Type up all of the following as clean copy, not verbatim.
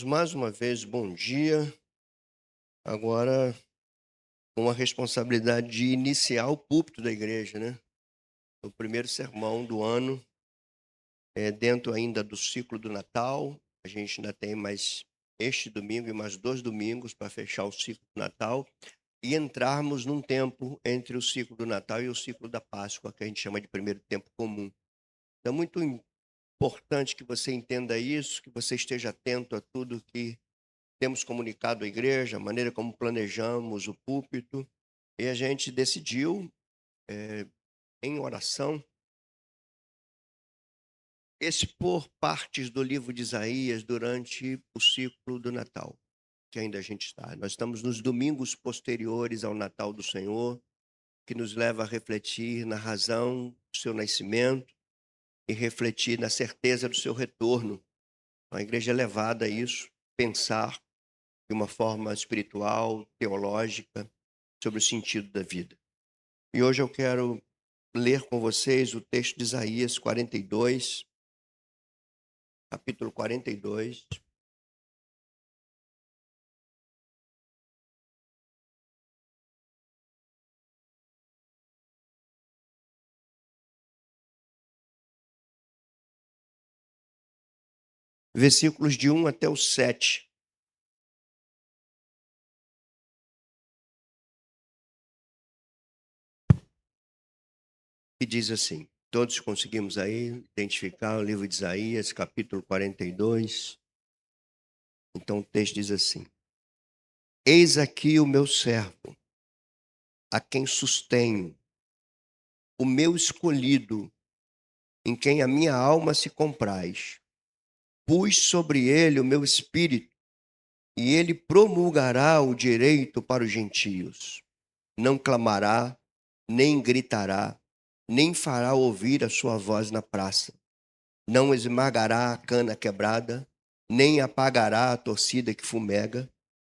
Mais uma vez, bom dia. Agora, com a responsabilidade de iniciar o púlpito da igreja, né? O primeiro sermão do ano, dentro ainda do ciclo do Natal. A gente ainda tem mais este domingo e mais 2 domingos para fechar o ciclo do Natal e entrarmos num tempo entre o ciclo do Natal e o ciclo da Páscoa, que a gente chama de primeiro tempo comum. Então, é muito importante que você entenda isso, que você esteja atento a tudo que temos comunicado à igreja, a maneira como planejamos o púlpito, e a gente decidiu, em oração, expor partes do livro de Isaías durante o ciclo do Natal, que ainda a gente está. Nós estamos nos domingos posteriores ao Natal do Senhor, que nos leva a refletir na razão do seu nascimento e refletir na certeza do seu retorno. A igreja é levada a isso, pensar de uma forma espiritual, teológica, sobre o sentido da vida. E hoje eu quero ler com vocês o texto de Isaías 42, capítulo 42, versículos de 1 até o 7, que diz assim: todos conseguimos aí identificar o livro de Isaías, capítulo 42. Então o texto diz assim: Eis aqui o meu servo, a quem sustenho, o meu escolhido, em quem a minha alma se compraz. Pus sobre ele o meu espírito, e ele promulgará o direito para os gentios. Não clamará, nem gritará, nem fará ouvir a sua voz na praça. Não esmagará a cana quebrada, nem apagará a torcida que fumega.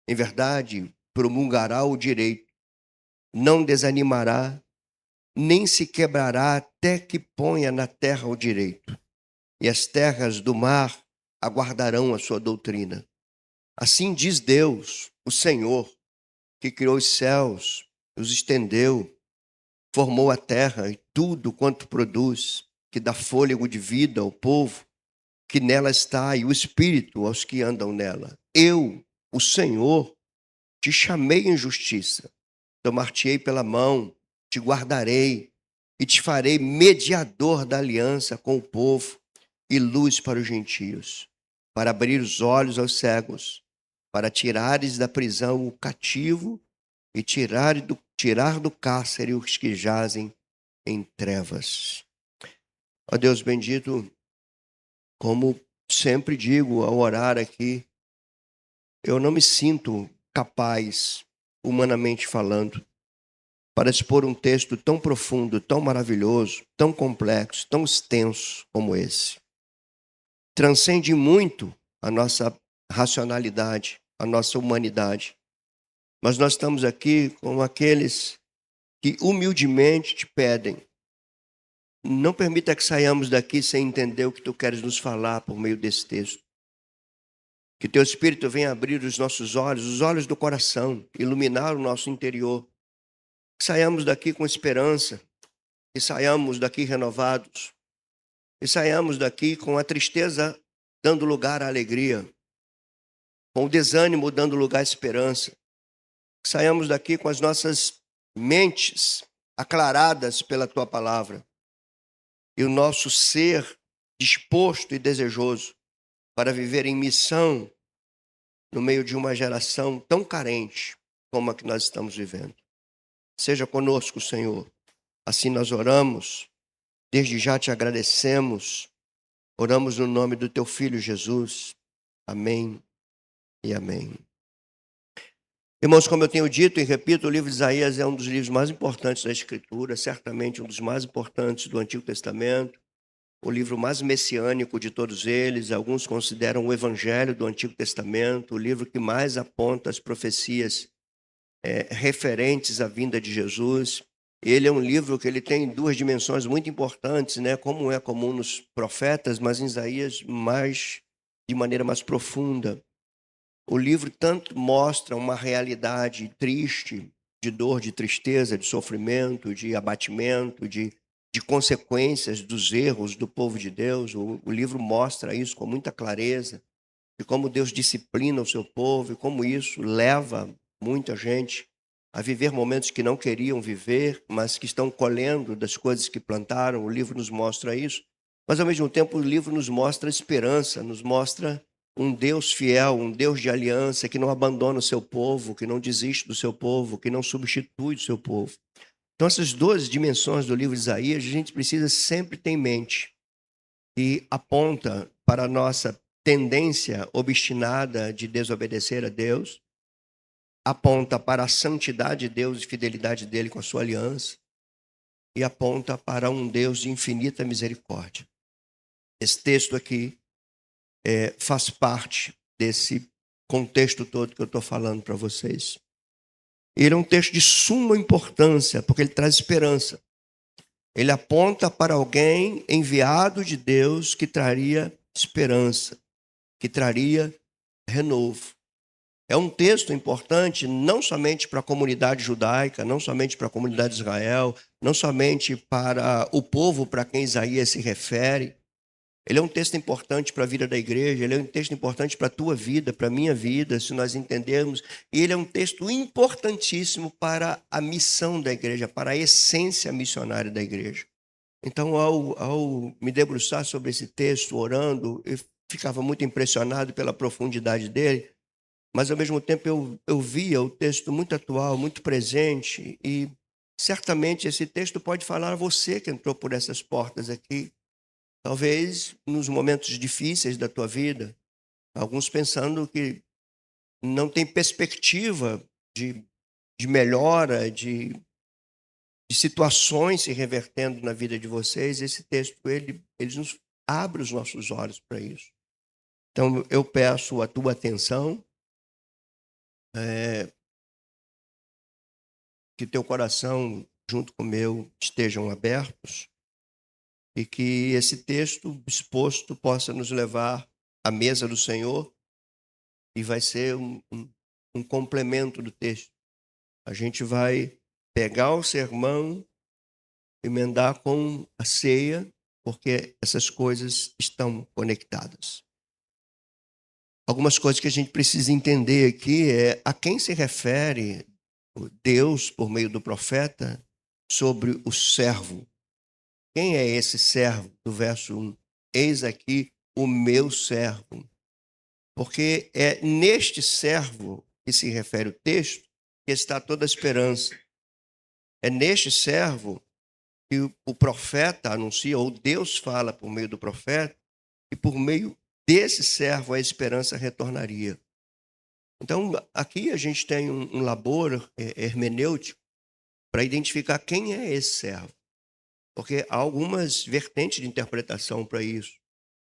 Em verdade, promulgará o direito. Não desanimará, nem se quebrará até que ponha na terra o direito. E as terras do mar aguardarão a sua doutrina. Assim diz Deus, o Senhor, que criou os céus, os estendeu, formou a terra e tudo quanto produz, que dá fôlego de vida ao povo que nela está e o espírito aos que andam nela. Eu, o Senhor, te chamei em justiça, tomar-te-ei pela mão, te guardarei e te farei mediador da aliança com o povo e luz para os gentios, para abrir os olhos aos cegos, para tirares da prisão o cativo e tirar do cárcere os que jazem em trevas. Ó Deus bendito, como sempre digo ao orar aqui, eu não me sinto capaz, humanamente falando, para expor um texto tão profundo, tão maravilhoso, tão complexo, tão extenso como esse. Transcende muito a nossa racionalidade, a nossa humanidade. Mas nós estamos aqui com aqueles que humildemente te pedem: não permita que saiamos daqui sem entender o que tu queres nos falar por meio desse texto. Que teu Espírito venha abrir os olhos do coração, iluminar o nosso interior. Que saiamos daqui com esperança, que saiamos daqui renovados, que saiamos daqui com a tristeza dando lugar à alegria, com o desânimo dando lugar à esperança. Que saiamos daqui com as nossas mentes aclaradas pela tua palavra e o nosso ser disposto e desejoso para viver em missão no meio de uma geração tão carente como a que nós estamos vivendo. Seja conosco, Senhor. Assim nós oramos, desde já te agradecemos, oramos no nome do teu Filho Jesus. Amém e amém. Irmãos, como eu tenho dito e repito, o livro de Isaías é um dos livros mais importantes da Escritura, certamente um dos mais importantes do Antigo Testamento, o livro mais messiânico de todos eles. Alguns consideram o Evangelho do Antigo Testamento, o livro que mais aponta as profecias referentes à vinda de Jesus. Ele é um livro que ele tem duas dimensões muito importantes, né? Como é comum nos profetas, mas em Isaías de maneira mais profunda. O livro tanto mostra uma realidade triste, de dor, de tristeza, de sofrimento, de abatimento, de consequências dos erros do povo de Deus. O livro mostra isso com muita clareza, de como Deus disciplina o seu povo e como isso leva muita gente a viver momentos que não queriam viver, mas que estão colhendo das coisas que plantaram. O livro nos mostra isso. Mas, ao mesmo tempo, o livro nos mostra esperança, nos mostra um Deus fiel, um Deus de aliança, que não abandona o seu povo, que não desiste do seu povo, que não substitui o seu povo. Então, essas duas dimensões do livro de Isaías, a gente precisa sempre ter em mente, e aponta para a nossa tendência obstinada de desobedecer a Deus, aponta para a santidade de Deus e fidelidade dele com a sua aliança, e aponta para um Deus de infinita misericórdia. Esse texto aqui faz parte desse contexto todo que eu estou falando para vocês. Ele é um texto de suma importância, porque ele traz esperança. Ele aponta para alguém enviado de Deus que traria esperança, que traria renovo. É um texto importante não somente para a comunidade judaica, não somente para a comunidade de Israel, não somente para o povo para quem Isaías se refere. Ele é um texto importante para a vida da igreja, ele é um texto importante para a tua vida, para a minha vida, se nós entendermos. E ele é um texto importantíssimo para a missão da igreja, para a essência missionária da igreja. Então, ao me debruçar sobre esse texto, orando, eu ficava muito impressionado pela profundidade dele, mas ao mesmo tempo eu via o texto muito atual, muito presente, e certamente esse texto pode falar a você que entrou por essas portas aqui, talvez nos momentos difíceis da tua vida, alguns pensando que não tem perspectiva de melhora, de situações se revertendo na vida de vocês. Esse texto, ele nos abre os nossos olhos para isso. Então, eu peço a tua atenção, que teu coração, junto com o meu, estejam abertos e que esse texto exposto possa nos levar à mesa do Senhor e vai ser um complemento do texto. A gente vai pegar o sermão, emendar com a ceia, porque essas coisas estão conectadas. Algumas coisas que a gente precisa entender aqui é a quem se refere Deus, por meio do profeta, sobre o servo. Quem é esse servo? Do verso 1. Eis aqui o meu servo. Porque é neste servo que se refere o texto que está toda a esperança. É neste servo que o profeta anuncia, ou Deus fala por meio do profeta, e por meio desse servo a esperança retornaria. Então, aqui a gente tem um labor hermenêutico para identificar quem é esse servo. Porque há algumas vertentes de interpretação para isso,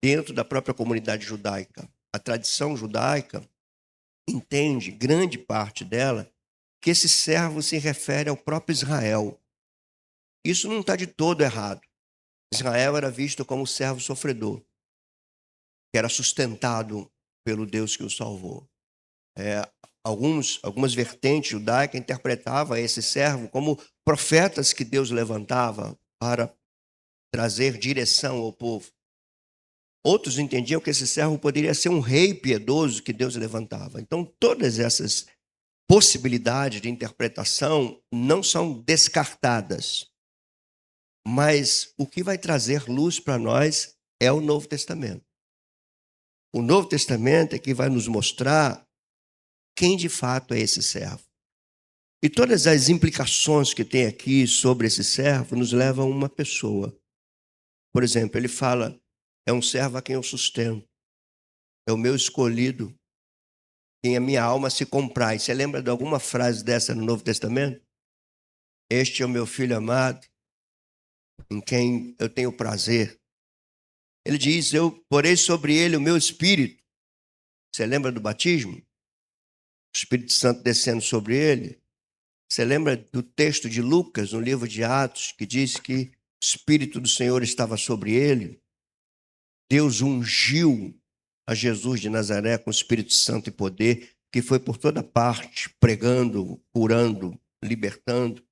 dentro da própria comunidade judaica. A tradição judaica entende, grande parte dela, que esse servo se refere ao próprio Israel. Isso não está de todo errado. Israel era visto como servo sofredor, que era sustentado pelo Deus que o salvou. Algumas vertentes judaicas interpretavam esse servo como profetas que Deus levantava para trazer direção ao povo. Outros entendiam que esse servo poderia ser um rei piedoso que Deus levantava. Então, todas essas possibilidades de interpretação não são descartadas. Mas o que vai trazer luz para nós é o Novo Testamento. O Novo Testamento é que vai nos mostrar quem de fato é esse servo. E todas as implicações que tem aqui sobre esse servo nos levam a uma pessoa. Por exemplo, ele fala, é um servo a quem eu sustento. É o meu escolhido, quem a minha alma se compraz. Você lembra de alguma frase dessa no Novo Testamento? Este é o meu filho amado, em quem eu tenho prazer. Ele diz, eu porei sobre ele o meu espírito. Você lembra do batismo? O Espírito Santo descendo sobre ele. Você lembra do texto de Lucas, no livro de Atos, que diz que o Espírito do Senhor estava sobre ele? Deus ungiu a Jesus de Nazaré com o Espírito Santo e poder, que foi por toda parte pregando, curando, libertando.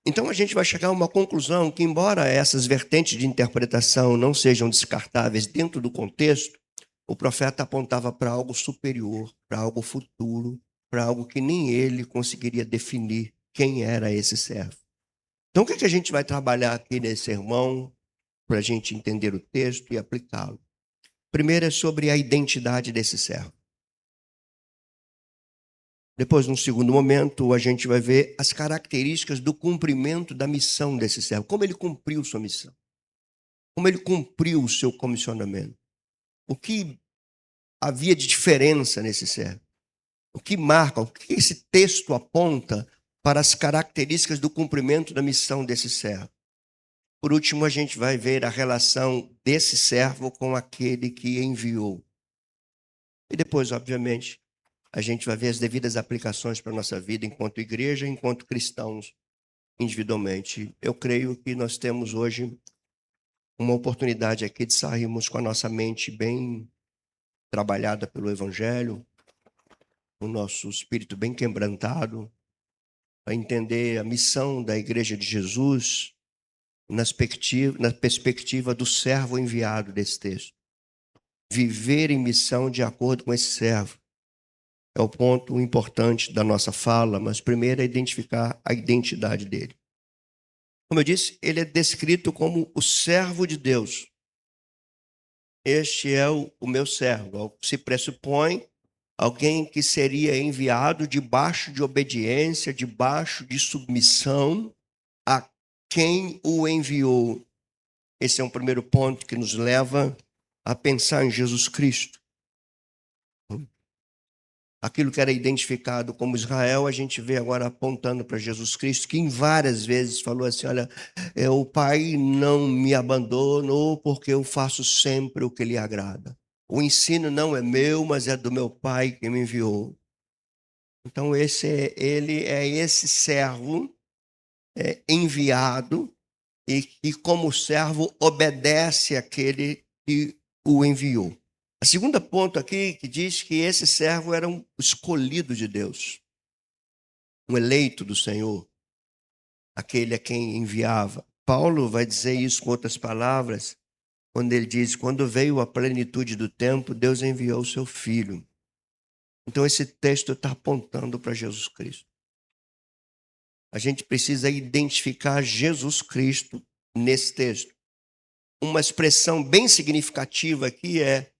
Então a gente vai chegar a uma conclusão que, embora essas vertentes de interpretação não sejam descartáveis dentro do contexto, o profeta apontava para algo superior, para algo futuro, para algo que nem ele conseguiria definir quem era esse servo. Então o que a gente vai trabalhar aqui nesse sermão para a gente entender o texto e aplicá-lo? Primeiro é sobre a identidade desse servo. Depois, num segundo momento, a gente vai ver as características do cumprimento da missão desse servo. Como ele cumpriu sua missão. Como ele cumpriu o seu comissionamento. O que havia de diferença nesse servo. O que marca, o que esse texto aponta para as características do cumprimento da missão desse servo. Por último, a gente vai ver a relação desse servo com aquele que enviou. E depois, obviamente, a gente vai ver as devidas aplicações para a nossa vida enquanto igreja, enquanto cristãos individualmente. Eu creio que nós temos hoje uma oportunidade aqui de sairmos com a nossa mente bem trabalhada pelo Evangelho, o nosso espírito bem quebrantado, para entender a missão da Igreja de Jesus na perspectiva do servo enviado desse texto. Viver em missão de acordo com esse servo é o ponto importante da nossa fala, mas primeiro é identificar a identidade dele. Como eu disse, ele é descrito como o servo de Deus. Este é o meu servo. Se pressupõe alguém que seria enviado debaixo de obediência, debaixo de submissão a quem o enviou. Esse é um primeiro ponto que nos leva a pensar em Jesus Cristo. Aquilo que era identificado como Israel, a gente vê agora apontando para Jesus Cristo, que em várias vezes falou assim, olha, o Pai não me abandonou porque eu faço sempre o que lhe agrada. O ensino não é meu, mas é do meu Pai que me enviou. Então ele é esse servo enviado e que como servo obedece àquele que o enviou. A segunda ponto aqui que diz que esse servo era um escolhido de Deus, um eleito do Senhor, aquele a quem enviava. Paulo vai dizer isso com outras palavras, quando ele diz, quando veio a plenitude do tempo, Deus enviou o seu Filho. Então esse texto está apontando para Jesus Cristo. A gente precisa identificar Jesus Cristo nesse texto. Uma expressão bem significativa aqui é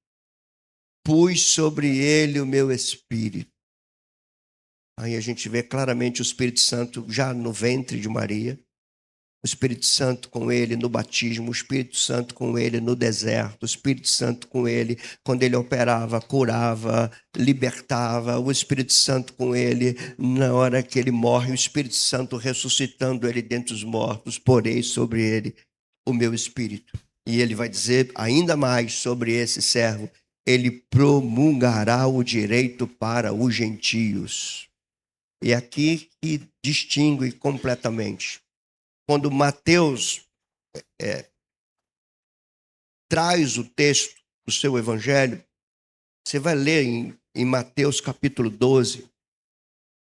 pus sobre ele o meu espírito. Aí a gente vê claramente o Espírito Santo já no ventre de Maria, o Espírito Santo com ele no batismo, o Espírito Santo com ele no deserto, o Espírito Santo com ele quando ele operava, curava, libertava, o Espírito Santo com ele na hora que ele morre, o Espírito Santo ressuscitando ele dentre os mortos, porei sobre ele o meu espírito. E ele vai dizer ainda mais sobre esse servo, ele promulgará o direito para os gentios. E aqui que distingue completamente. Quando Mateus traz o texto do seu evangelho, você vai ler em Mateus capítulo 12. Se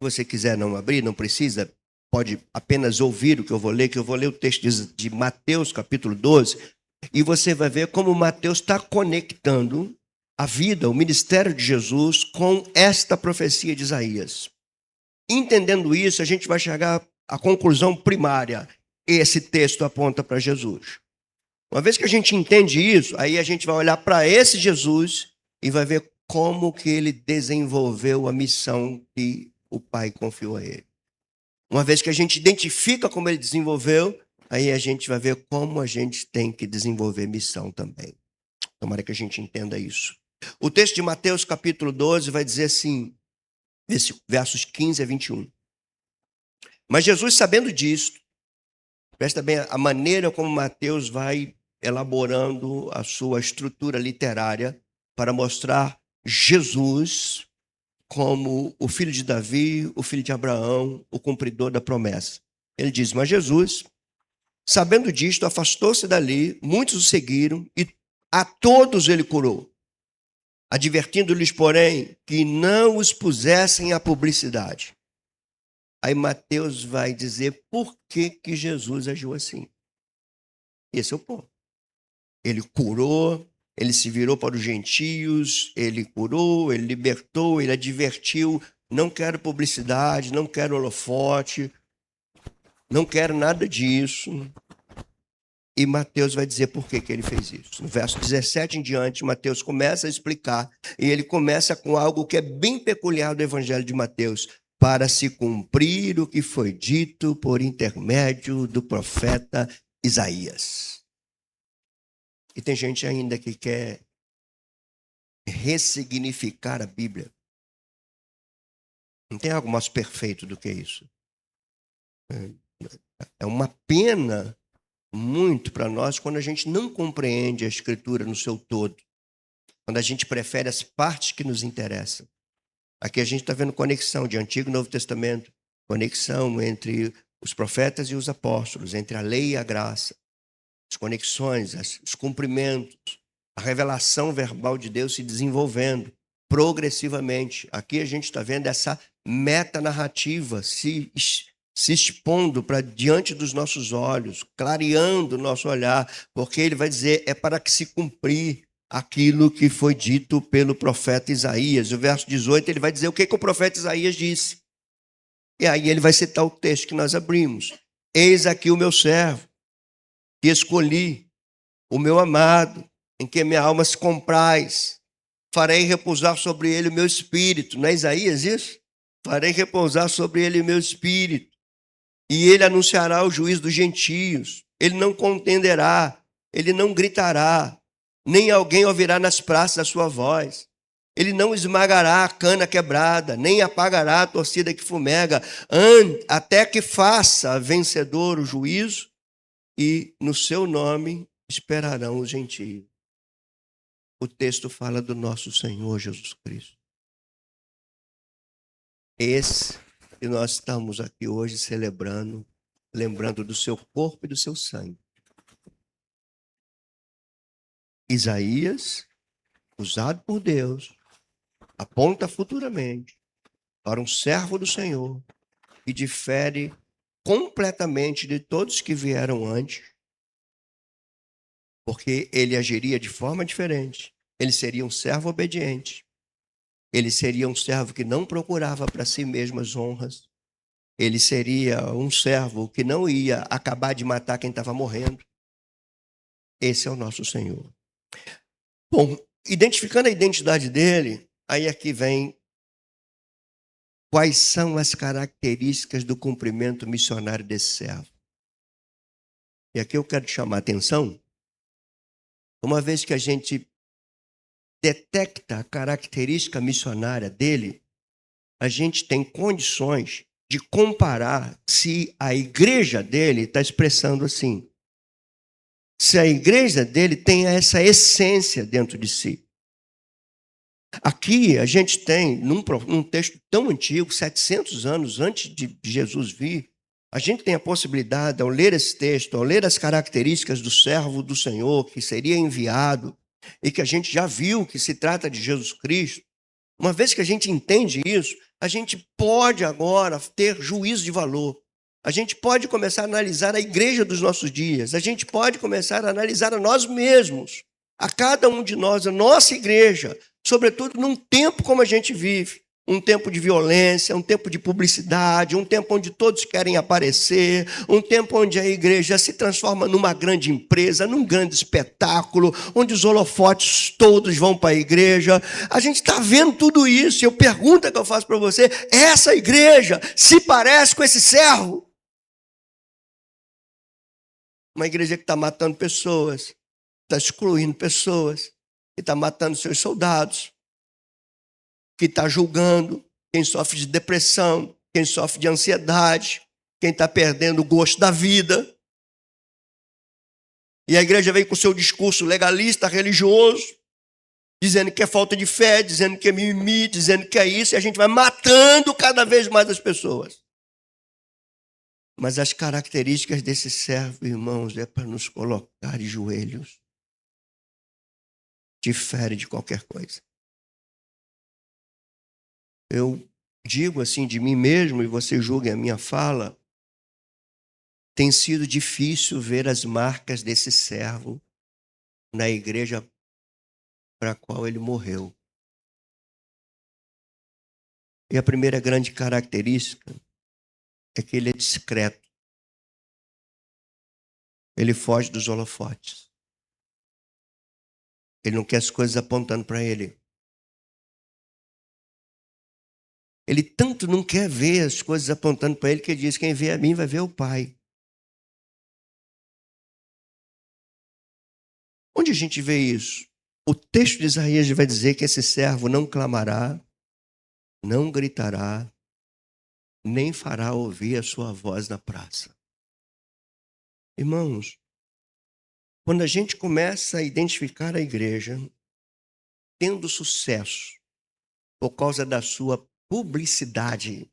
você quiser não abrir, não precisa, pode apenas ouvir o que eu vou ler o texto de Mateus capítulo 12, e você vai ver como Mateus está conectando a vida, o ministério de Jesus com esta profecia de Isaías. Entendendo isso, a gente vai chegar à conclusão primária. Esse texto aponta para Jesus. Uma vez que a gente entende isso, aí a gente vai olhar para esse Jesus e vai ver como que ele desenvolveu a missão que o Pai confiou a ele. Uma vez que a gente identifica como ele desenvolveu, aí a gente vai ver como a gente tem que desenvolver missão também. Tomara que a gente entenda isso. O texto de Mateus capítulo 12 vai dizer assim, versos 15 a 21. Mas Jesus, sabendo disto, presta bem a maneira como Mateus vai elaborando a sua estrutura literária para mostrar Jesus como o filho de Davi, o filho de Abraão, o cumpridor da promessa. Ele diz, mas Jesus, sabendo disto, afastou-se dali, muitos o seguiram e a todos ele curou. advertindo-lhes, porém, que não os pusessem à publicidade. Aí Mateus vai dizer por que Jesus agiu assim. Esse é o ponto. Ele curou, ele se virou para os gentios, ele curou, ele libertou, ele advertiu, não quero publicidade, não quero holofote, não quero nada disso. E Mateus vai dizer por que ele fez isso. No verso 17 em diante, Mateus começa a explicar, e ele começa com algo que é bem peculiar do Evangelho de Mateus, para se cumprir o que foi dito por intermédio do profeta Isaías. E tem gente ainda que quer ressignificar a Bíblia. Não tem algo mais perfeito do que isso. É uma pena muito para nós quando a gente não compreende a Escritura no seu todo. Quando a gente prefere as partes que nos interessam. Aqui a gente está vendo conexão de Antigo e Novo Testamento, conexão entre os profetas e os apóstolos, entre a lei e a graça, as conexões, os cumprimentos, a revelação verbal de Deus se desenvolvendo progressivamente. Aqui a gente está vendo essa metanarrativa se expondo para diante dos nossos olhos, clareando o nosso olhar, porque ele vai dizer, é para que se cumprir aquilo que foi dito pelo profeta Isaías. O verso 18, ele vai dizer o que o profeta Isaías disse. E aí ele vai citar o texto que nós abrimos. Eis aqui o meu servo, que escolhi, o meu amado, em que minha alma se compraz. Farei repousar sobre ele o meu espírito. Não é Isaías isso? Farei repousar sobre ele o meu espírito. E ele anunciará o juízo dos gentios. Ele não contenderá, ele não gritará, nem alguém ouvirá nas praças a sua voz. Ele não esmagará a cana quebrada, nem apagará a torcida que fumega, até que faça vencedor o juízo, e no seu nome esperarão os gentios. O texto fala do nosso Senhor Jesus Cristo. Esse que nós estamos aqui hoje celebrando, lembrando do seu corpo e do seu sangue. Isaías, usado por Deus, aponta futuramente para um servo do Senhor que difere completamente de todos que vieram antes, porque ele agiria de forma diferente. Ele seria um servo obediente. Ele seria um servo que não procurava para si mesmo as honras. Ele seria um servo que não ia acabar de matar quem estava morrendo. Esse é o nosso Senhor. Bom, identificando a identidade dele, aí aqui vem quais são as características do cumprimento missionário desse servo. E aqui eu quero te chamar a atenção, uma vez que a gente detecta a característica missionária dele, a gente tem condições de comparar se a igreja dele está expressando assim. Se a igreja dele tem essa essência dentro de si. Aqui a gente tem, num texto tão antigo, 700 anos antes de Jesus vir, a gente tem a possibilidade, ao ler esse texto, ao ler as características do servo do Senhor, que seria enviado, e que a gente já viu que se trata de Jesus Cristo, uma vez que a gente entende isso, a gente pode agora ter juízo de valor. A gente pode começar a analisar a igreja dos nossos dias. A gente pode começar a analisar a nós mesmos, a cada um de nós, a nossa igreja, sobretudo num tempo como a gente vive. Um tempo de violência, um tempo de publicidade, um tempo onde todos querem aparecer, um tempo onde a igreja se transforma numa grande empresa, num grande espetáculo, onde os holofotes todos vão para a igreja. A gente está vendo tudo isso. E a pergunta que eu faço para você, essa igreja se parece com esse servo? Uma igreja que está matando pessoas, está excluindo pessoas, que está matando seus soldados, que está julgando quem sofre de depressão, quem sofre de ansiedade, quem está perdendo o gosto da vida. E a igreja vem com o seu discurso legalista, religioso, dizendo que é falta de fé, dizendo que é mimimi, dizendo que é isso, e a gente vai matando cada vez mais as pessoas. Mas as características desse servo, irmãos, é para nos colocar de joelhos. Difere de qualquer coisa. Eu digo assim de mim mesmo, e vocês julguem a minha fala, tem sido difícil ver as marcas desse servo na igreja para a qual ele morreu. E a primeira grande característica é que ele é discreto. Ele foge dos holofotes. Ele não quer as coisas apontando para ele. Ele tanto não quer ver as coisas apontando para ele que ele diz: quem vê a mim vai ver o Pai. Onde a gente vê isso? O texto de Isaías vai dizer que esse servo não clamará, não gritará, nem fará ouvir a sua voz na praça. Irmãos, quando a gente começa a identificar a igreja tendo sucesso por causa da sua publicidade,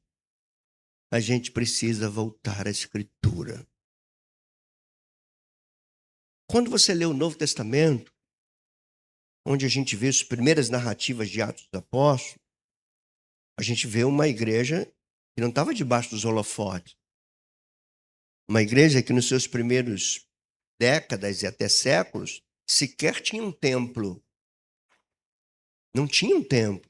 a gente precisa voltar à Escritura. Quando você lê o Novo Testamento, onde a gente vê as primeiras narrativas de Atos dos Apóstolos, a gente vê uma igreja que não estava debaixo dos holofotes. Uma igreja que nos seus primeiros décadas e até séculos sequer tinha um templo. Não tinha um templo.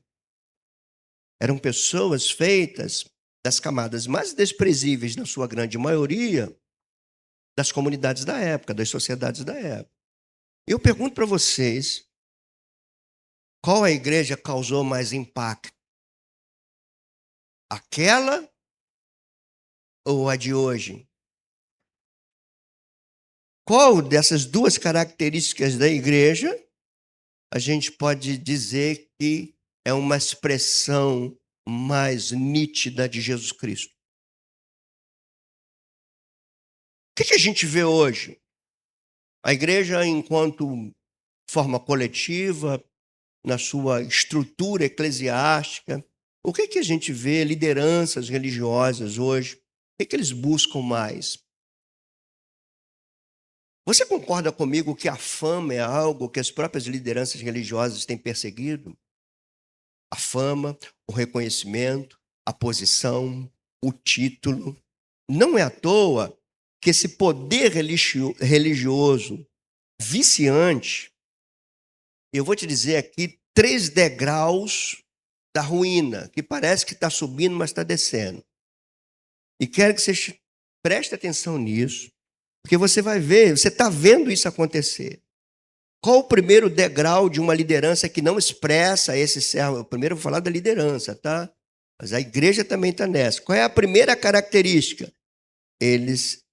Eram pessoas feitas das camadas mais desprezíveis, na sua grande maioria, das comunidades da época, das sociedades da época. Eu pergunto para vocês, qual a igreja causou mais impacto? Aquela ou a de hoje? Qual dessas duas características da igreja a gente pode dizer que é uma expressão mais nítida de Jesus Cristo? O que a gente vê hoje? A igreja, enquanto forma coletiva, na sua estrutura eclesiástica, o que a gente vê lideranças religiosas hoje? O que eles buscam mais? Você concorda comigo que a fama é algo que as próprias lideranças religiosas têm perseguido? A fama, o reconhecimento, a posição, o título. Não é à toa que esse poder religioso viciante, eu vou te dizer aqui 3 degraus da ruína, que parece que está subindo, mas está descendo. E quero que você preste atenção nisso, porque você vai ver, você está vendo isso acontecer. Qual o primeiro degrau de uma liderança que não expressa esse servo? Primeiro eu vou falar da liderança, tá? Mas a igreja também está nessa. Qual é a primeira característica? Eles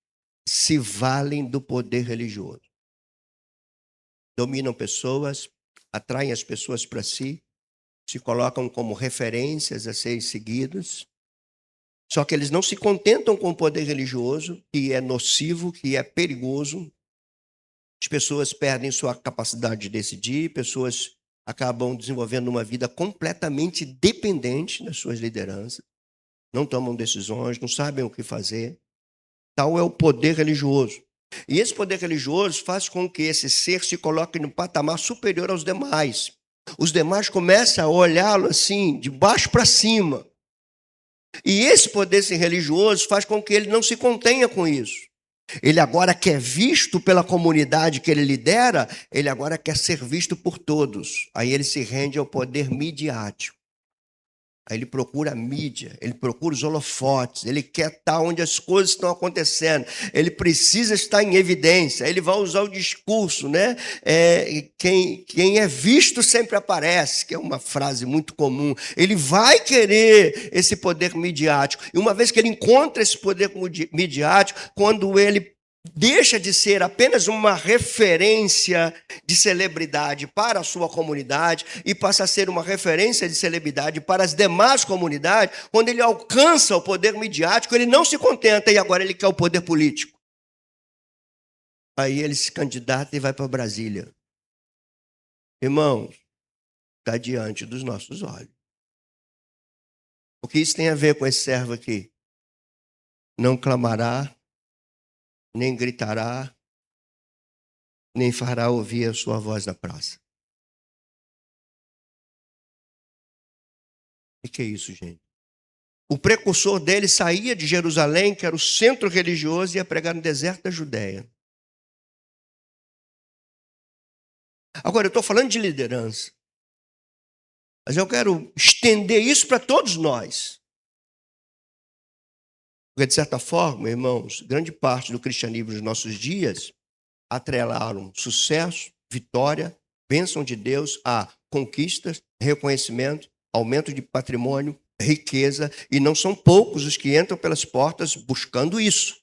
se valem do poder religioso. Dominam pessoas, atraem as pessoas para si, se colocam como referências a serem seguidas. Só que eles não se contentam com o poder religioso, que é nocivo, que é perigoso. As pessoas perdem sua capacidade de decidir, pessoas acabam desenvolvendo uma vida completamente dependente das suas lideranças, não tomam decisões, não sabem o que fazer. Tal é o poder religioso. E esse poder religioso faz com que esse ser se coloque no patamar superior aos demais. Os demais começam a olhá-lo assim, de baixo para cima. E esse poder religioso faz com que ele não se contenha com isso. Ele agora quer visto pela comunidade que ele lidera, ele agora quer ser visto por todos. Aí ele se rende ao poder midiático. Aí ele procura a mídia, ele procura os holofotes, ele quer estar onde as coisas estão acontecendo, ele precisa estar em evidência, ele vai usar o discurso, né? Quem é visto sempre aparece, que é uma frase muito comum. Ele vai querer esse poder midiático, e uma vez que ele encontra esse poder midiático, quando ele deixa de ser apenas uma referência de celebridade para a sua comunidade e passa a ser uma referência de celebridade para as demais comunidades, quando ele alcança o poder midiático, ele não se contenta e agora ele quer o poder político. Aí ele se candidata e vai para Brasília. Irmãos, está diante dos nossos olhos. O que isso tem a ver com esse servo aqui? Não clamará, nem gritará, nem fará ouvir a sua voz na praça. O que é isso, gente? O precursor dele saía de Jerusalém, que era o centro religioso, e ia pregar no deserto da Judéia. Agora, eu estou falando de liderança. Mas eu quero estender isso para todos nós. Porque, de certa forma, irmãos, grande parte do cristianismo dos nossos dias atrelaram sucesso, vitória, bênção de Deus a conquistas, reconhecimento, aumento de patrimônio, riqueza, e não são poucos os que entram pelas portas buscando isso.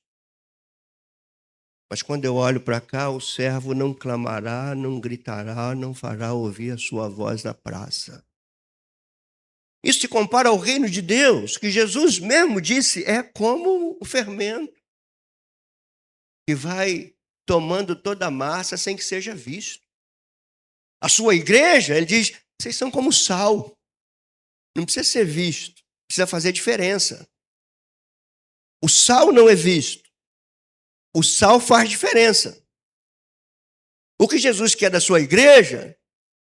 Mas quando eu olho para cá, o servo não clamará, não gritará, não fará ouvir a sua voz na praça. Isso se compara ao reino de Deus, que Jesus mesmo disse, é como o fermento, que vai tomando toda a massa sem que seja visto. A sua igreja, ele diz, vocês são como sal. Não precisa ser visto, precisa fazer diferença. O sal não é visto. O sal faz diferença. O que Jesus quer da sua igreja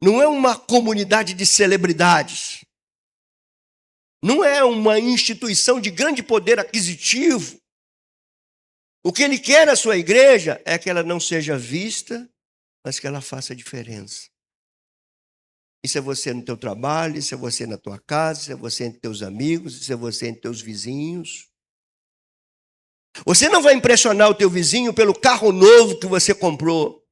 não é uma comunidade de celebridades. Não é uma instituição de grande poder aquisitivo. O que ele quer na sua igreja é que ela não seja vista, mas que ela faça diferença. Isso é você no teu trabalho, isso é você na tua casa, isso é você entre teus amigos, isso é você entre teus vizinhos. Você não vai impressionar o teu vizinho pelo carro novo que você comprou.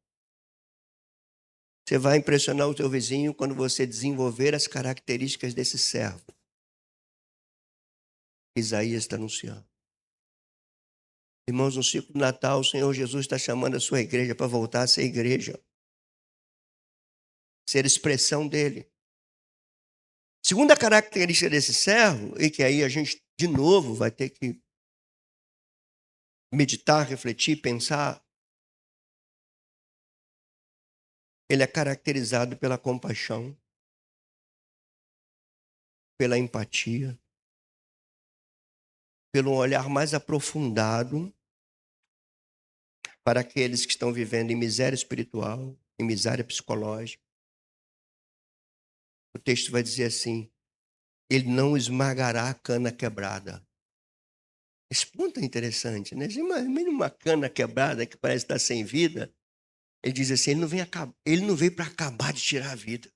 Você vai impressionar o teu vizinho quando você desenvolver as características desse servo. Isaías está anunciando. Irmãos, no ciclo do Natal, o Senhor Jesus está chamando a sua igreja para voltar a ser igreja. Ser expressão dele. Segunda característica desse servo, e que aí a gente, de novo, vai ter que meditar, refletir, pensar. Ele é caracterizado pela compaixão, pela empatia, pelo olhar mais aprofundado para aqueles que estão vivendo em miséria espiritual, em miséria psicológica. O texto vai dizer assim, ele não esmagará a cana quebrada. Esse ponto é interessante, né? Imagina uma cana quebrada que parece estar sem vida. Ele diz assim, ele não veio para acabar de tirar a vida.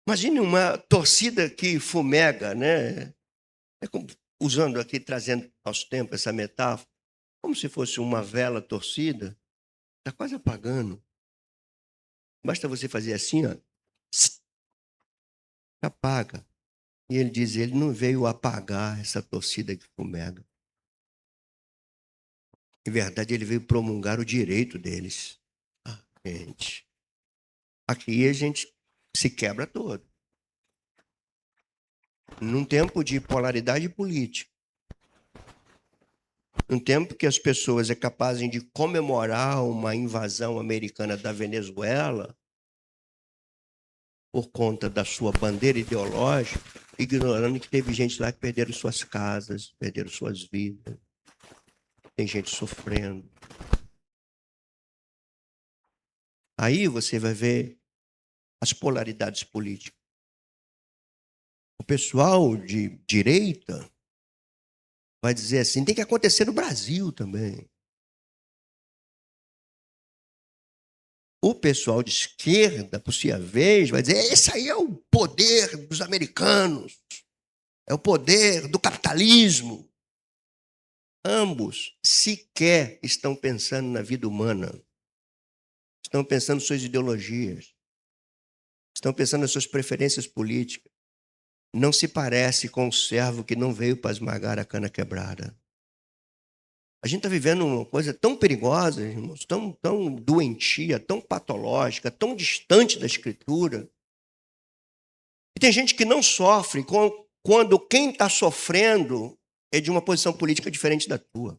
Imagine uma torcida que fumega, né? É como, usando aqui, trazendo ao nosso tempo essa metáfora, como se fosse uma vela torcida, está quase apagando. Basta você fazer assim, ó, apaga. E ele diz, ele não veio apagar essa torcida que fumega. Em verdade, ele veio promulgar o direito deles. Gente, aqui a gente se quebra todo. Num tempo de polaridade política, num tempo que as pessoas é capazes de comemorar uma invasão americana da Venezuela por conta da sua bandeira ideológica, ignorando que teve gente lá que perderam suas casas, perderam suas vidas. Tem gente sofrendo. Aí você vai ver as polaridades políticas. O pessoal de direita vai dizer assim, tem que acontecer no Brasil também. O pessoal de esquerda, por sua vez, vai dizer, esse aí é o poder dos americanos, é o poder do capitalismo. Ambos sequer estão pensando na vida humana, estão pensando em suas ideologias, estão pensando nas suas preferências políticas. Não se parece com o servo que não veio para esmagar a cana quebrada. A gente está vivendo uma coisa tão perigosa, irmãos, tão doentia, tão patológica, tão distante da Escritura. E tem gente que não sofre quando quem está sofrendo é de uma posição política diferente da tua.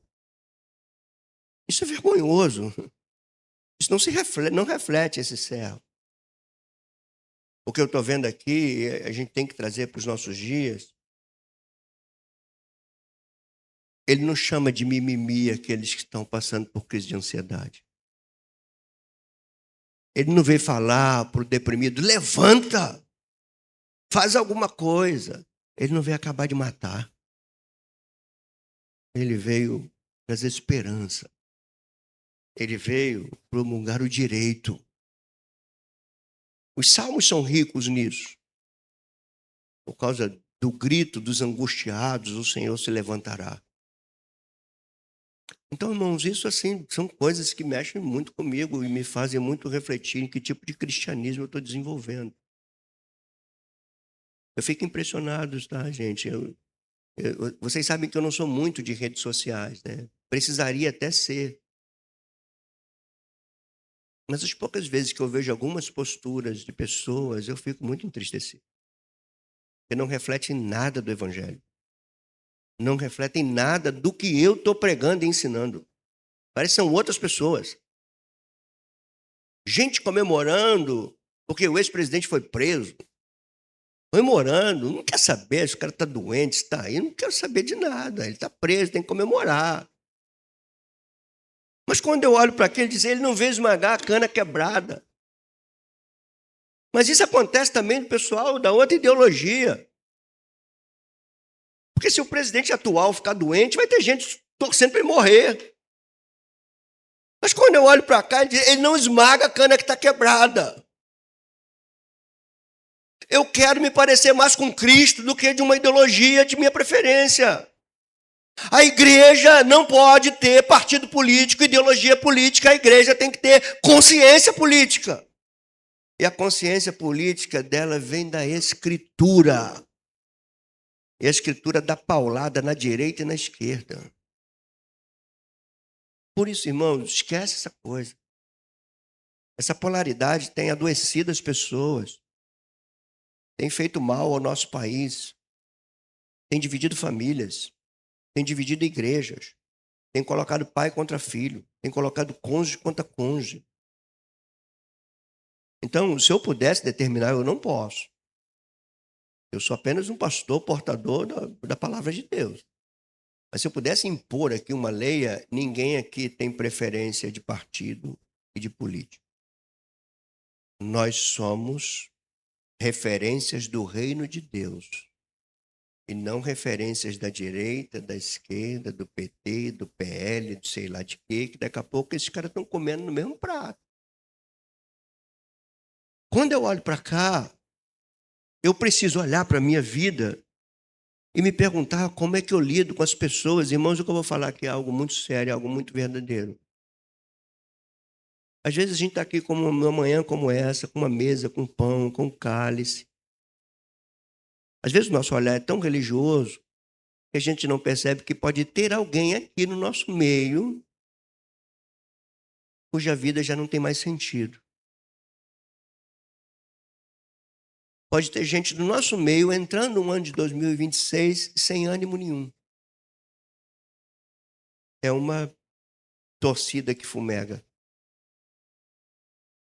Isso é vergonhoso. Isso não reflete esse servo. O que eu estou vendo aqui, a gente tem que trazer para os nossos dias. Ele não chama de mimimi aqueles que estão passando por crise de ansiedade. Ele não veio falar para o deprimido, levanta, Faz alguma coisa. Ele não veio acabar de matar. Ele veio trazer esperança. Ele veio promulgar o direito. Os salmos são ricos nisso. Por causa do grito dos angustiados, o Senhor se levantará. Então, irmãos, isso assim são coisas que mexem muito comigo e me fazem muito refletir em que tipo de cristianismo eu estou desenvolvendo. Eu fico impressionado, tá, gente? Vocês sabem que eu não sou muito de redes sociais, né? Precisaria até ser. Mas as poucas vezes que eu vejo algumas posturas de pessoas, eu fico muito entristecido. Porque não refletem nada do Evangelho. Não refletem nada do que eu estou pregando e ensinando. Parece que são outras pessoas. Gente comemorando porque o ex-presidente foi preso. Comemorando, não quer saber se o cara está doente, se está aí, não quero saber de nada. Ele está preso, tem que comemorar. Mas quando eu olho para aquele, ele não vê esmagar a cana quebrada. Mas isso acontece também do pessoal da outra ideologia. Porque se o presidente atual ficar doente, vai ter gente torcendo para ele morrer. Mas quando eu olho para cá, ele não esmaga a cana que está quebrada. Eu quero me parecer mais com Cristo do que de uma ideologia de minha preferência. A igreja não pode ter partido político, ideologia política. A igreja tem que ter consciência política. E a consciência política dela vem da Escritura. E a Escritura dá paulada na direita e na esquerda. Por isso, irmãos, esquece essa coisa. Essa polaridade tem adoecido as pessoas. Tem feito mal ao nosso país. Tem dividido famílias. Tem dividido igrejas. Tem colocado pai contra filho. Tem colocado cônjuge contra cônjuge. Então, se eu pudesse determinar, eu não posso. Eu sou apenas um pastor portador da palavra de Deus. Mas se eu pudesse impor aqui uma lei, ninguém aqui tem preferência de partido e de político. Nós somos referências do reino de Deus. E não referências da direita, da esquerda, do PT, do PL, do sei lá de quê, que daqui a pouco esses caras estão comendo no mesmo prato. Quando eu olho para cá, eu preciso olhar para a minha vida e me perguntar como é que eu lido com as pessoas. Irmãos, o que eu vou falar aqui é algo muito sério, algo muito verdadeiro. Às vezes a gente está aqui como uma manhã como essa, com uma mesa, com pão, com cálice. Às vezes o nosso olhar é tão religioso que a gente não percebe que pode ter alguém aqui no nosso meio cuja vida já não tem mais sentido. Pode ter gente do nosso meio entrando no ano de 2026 sem ânimo nenhum. É uma torcida que fumega.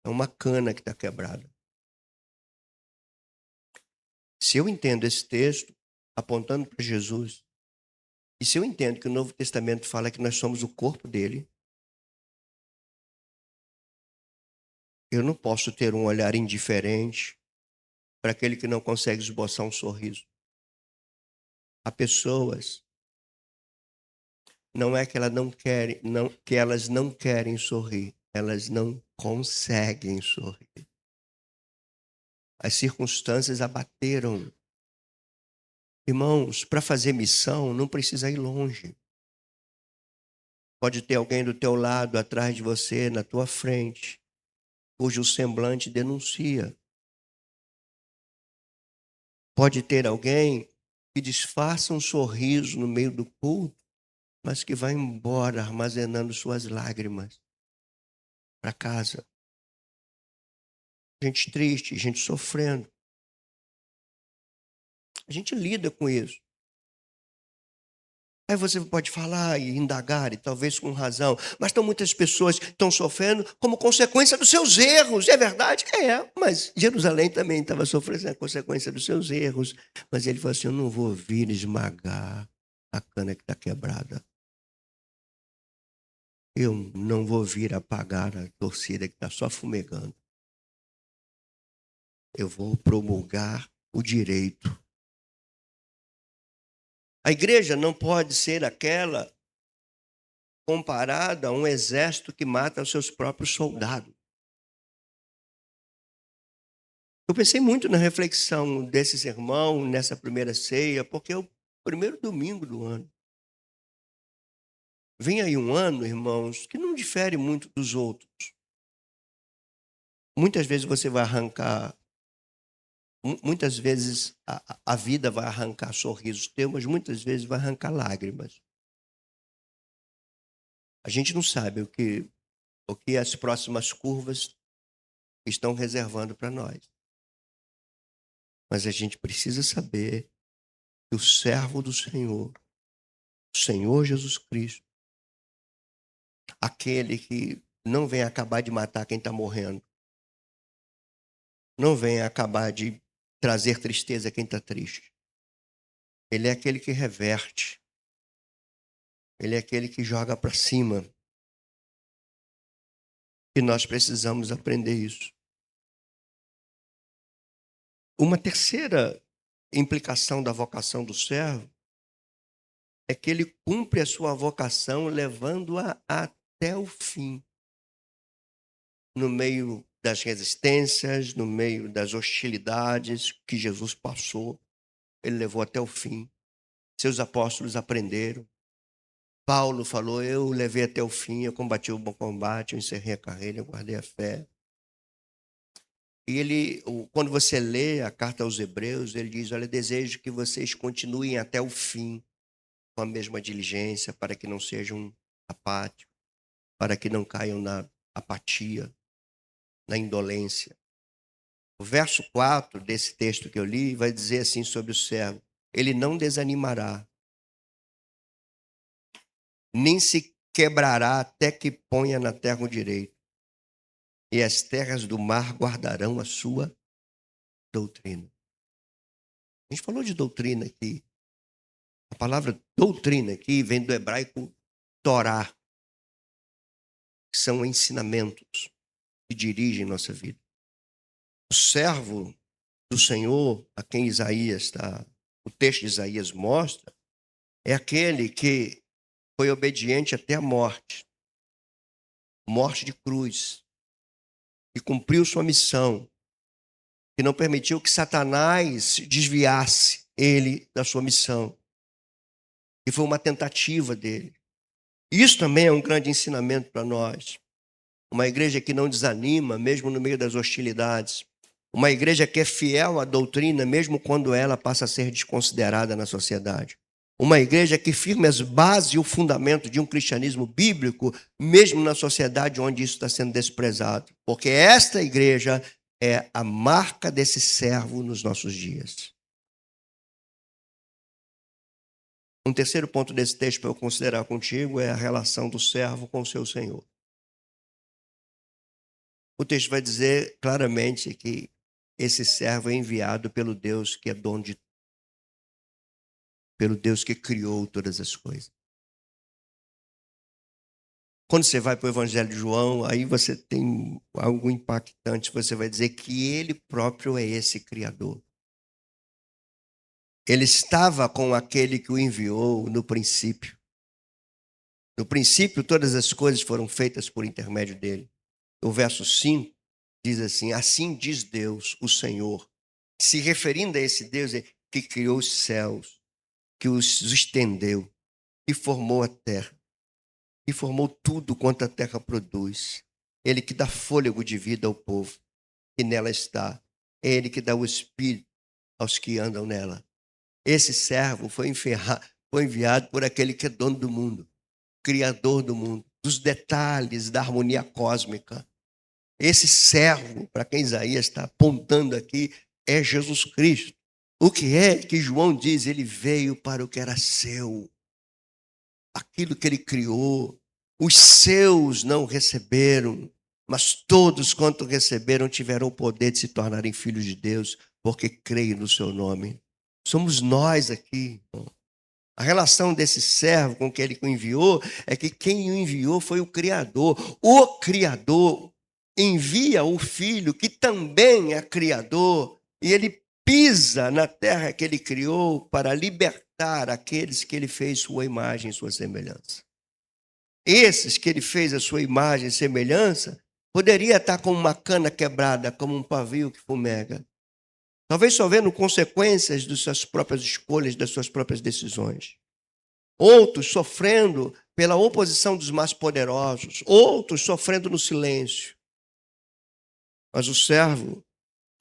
É uma cana que está quebrada. Se eu entendo esse texto apontando para Jesus, e se eu entendo que o Novo Testamento fala que nós somos o corpo dele, eu não posso ter um olhar indiferente para aquele que não consegue esboçar um sorriso. Há pessoas, não é que elas não querem sorrir, elas não conseguem sorrir. As circunstâncias abateram. Irmãos, para fazer missão não precisa ir longe. Pode ter alguém do teu lado, atrás de você, na tua frente, cujo semblante denuncia. Pode ter alguém que disfarça um sorriso no meio do culto, mas que vai embora armazenando suas lágrimas para casa. Gente triste, gente sofrendo. A gente lida com isso. Aí você pode falar e indagar, e talvez com razão, mas estão muitas pessoas que estão sofrendo como consequência dos seus erros. É verdade? É, mas Jerusalém também estava sofrendo a consequência dos seus erros. Mas ele falou assim, eu não vou vir esmagar a cana que está quebrada. Eu não vou vir apagar a torcida que está só fumegando. Eu vou promulgar o direito. A igreja não pode ser aquela comparada a um exército que mata os seus próprios soldados. Eu pensei muito na reflexão desse sermão, nessa primeira ceia, porque é o primeiro domingo do ano. Vem aí um ano, irmãos, que não difere muito dos outros. Muitas vezes você vai arrancar, muitas vezes a vida vai arrancar sorrisos teus, mas muitas vezes vai arrancar lágrimas. A gente não sabe o que as próximas curvas estão reservando para nós. Mas a gente precisa saber que o servo do Senhor, o Senhor Jesus Cristo, aquele que não vem acabar de matar quem está morrendo, não vem acabar de trazer tristeza a quem está triste. Ele é aquele que reverte. Ele é aquele que joga para cima. E nós precisamos aprender isso. Uma terceira implicação da vocação do servo é que ele cumpre a sua vocação levando-a até o fim. No meio das resistências, no meio das hostilidades que Jesus passou, ele levou até o fim. Seus apóstolos aprenderam. Paulo falou, eu levei até o fim, eu combati o bom combate, eu encerrei a carreira, eu guardei a fé. E quando você lê a carta aos Hebreus, ele diz, olha, desejo que vocês continuem até o fim, com a mesma diligência, para que não sejam apáticos, para que não caiam na apatia, na indolência. O verso 4 desse texto que eu li vai dizer assim sobre o servo, ele não desanimará, nem se quebrará até que ponha na terra o direito. E as terras do mar guardarão a sua doutrina. A gente falou de doutrina aqui. A palavra doutrina aqui vem do hebraico Torá, que são ensinamentos que dirigem nossa vida. O servo do Senhor, a quem o texto de Isaías mostra, é aquele que foi obediente até a morte de cruz, que cumpriu sua missão, que não permitiu que Satanás desviasse ele da sua missão. E foi uma tentativa dele. Isso também é um grande ensinamento para nós. Uma igreja que não desanima, mesmo no meio das hostilidades. Uma igreja que é fiel à doutrina, mesmo quando ela passa a ser desconsiderada na sociedade. Uma igreja que firma as bases e o fundamento de um cristianismo bíblico, mesmo na sociedade onde isso está sendo desprezado. Porque esta igreja é a marca desse servo nos nossos dias. Um terceiro ponto desse texto para eu considerar contigo é a relação do servo com o seu senhor. O texto vai dizer claramente que esse servo é enviado pelo Deus que é dono de tudo, pelo Deus que criou todas as coisas. Quando você vai para o Evangelho de João, aí você tem algo impactante, você vai dizer que ele próprio é esse Criador. Ele estava com aquele que o enviou no princípio. No princípio, todas as coisas foram feitas por intermédio dele. O verso 5 diz assim, assim diz Deus, o Senhor. Se referindo a esse Deus que criou os céus, que os estendeu, que formou a terra, que formou tudo quanto a terra produz. Ele que dá fôlego de vida ao povo que nela está. É ele que dá o espírito aos que andam nela. Esse servo foi enviado por aquele que é dono do mundo, criador do mundo, dos detalhes da harmonia cósmica. Esse servo, para quem Isaías está apontando aqui, é Jesus Cristo. O que é que João diz? Ele veio para o que era seu, aquilo que ele criou. Os seus não receberam, mas todos quanto receberam tiveram o poder de se tornarem filhos de Deus, porque creem no seu nome. Somos nós aqui. A relação desse servo com que ele o enviou é que quem o enviou foi o Criador. O Criador envia o Filho, que também é Criador, e ele pisa na terra que ele criou para libertar aqueles que ele fez sua imagem e sua semelhança. Esses que ele fez a sua imagem e semelhança, poderia estar como uma cana quebrada, como um pavio que fumega. Talvez sofrendo consequências das suas próprias escolhas, das suas próprias decisões. Outros sofrendo pela oposição dos mais poderosos. Outros sofrendo no silêncio. Mas o servo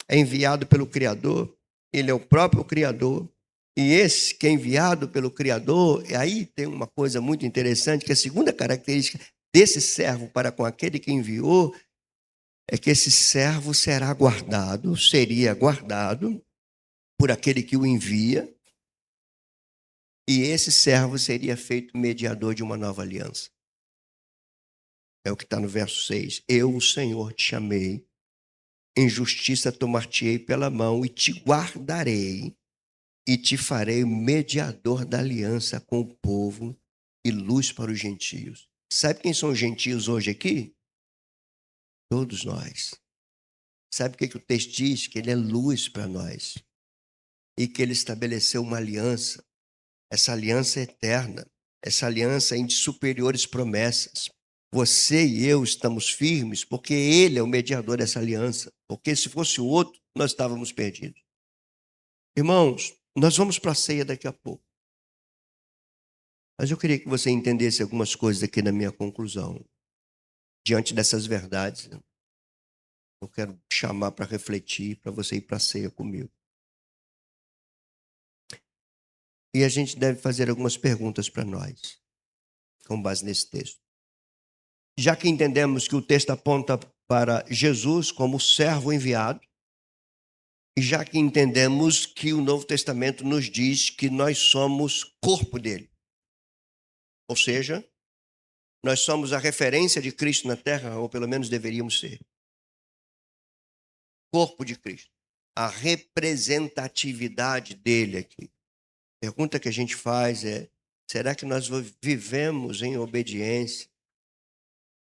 é enviado pelo Criador. Ele é o próprio Criador. E esse que é enviado pelo Criador, e aí tem uma coisa muito interessante, que a segunda característica desse servo para com aquele que enviou, é que esse servo seria guardado por aquele que o envia, e esse servo seria feito mediador de uma nova aliança. É o que está no verso 6. Eu, o Senhor, te chamei, em justiça tomar-te-ei pela mão e te guardarei, e te farei mediador da aliança com o povo e luz para os gentios. Sabe quem são os gentios hoje aqui? Todos nós. Sabe o que o texto diz? Que ele é luz para nós. E que ele estabeleceu uma aliança. Essa aliança é eterna. Essa aliança é de superiores promessas. Você e eu estamos firmes porque ele é o mediador dessa aliança. Porque se fosse o outro, nós estávamos perdidos. Irmãos, nós vamos para a ceia daqui a pouco. Mas eu queria que você entendesse algumas coisas aqui na minha conclusão. Diante dessas verdades, eu quero chamar para refletir, para você ir para a ceia comigo. E a gente deve fazer algumas perguntas para nós, com base nesse texto. Já que entendemos que o texto aponta para Jesus como servo enviado, e já que entendemos que o Novo Testamento nos diz que nós somos corpo dele. Ou seja, nós somos a referência de Cristo na terra, ou pelo menos deveríamos ser. Corpo de Cristo. A representatividade dele aqui. A pergunta que a gente faz é: será que nós vivemos em obediência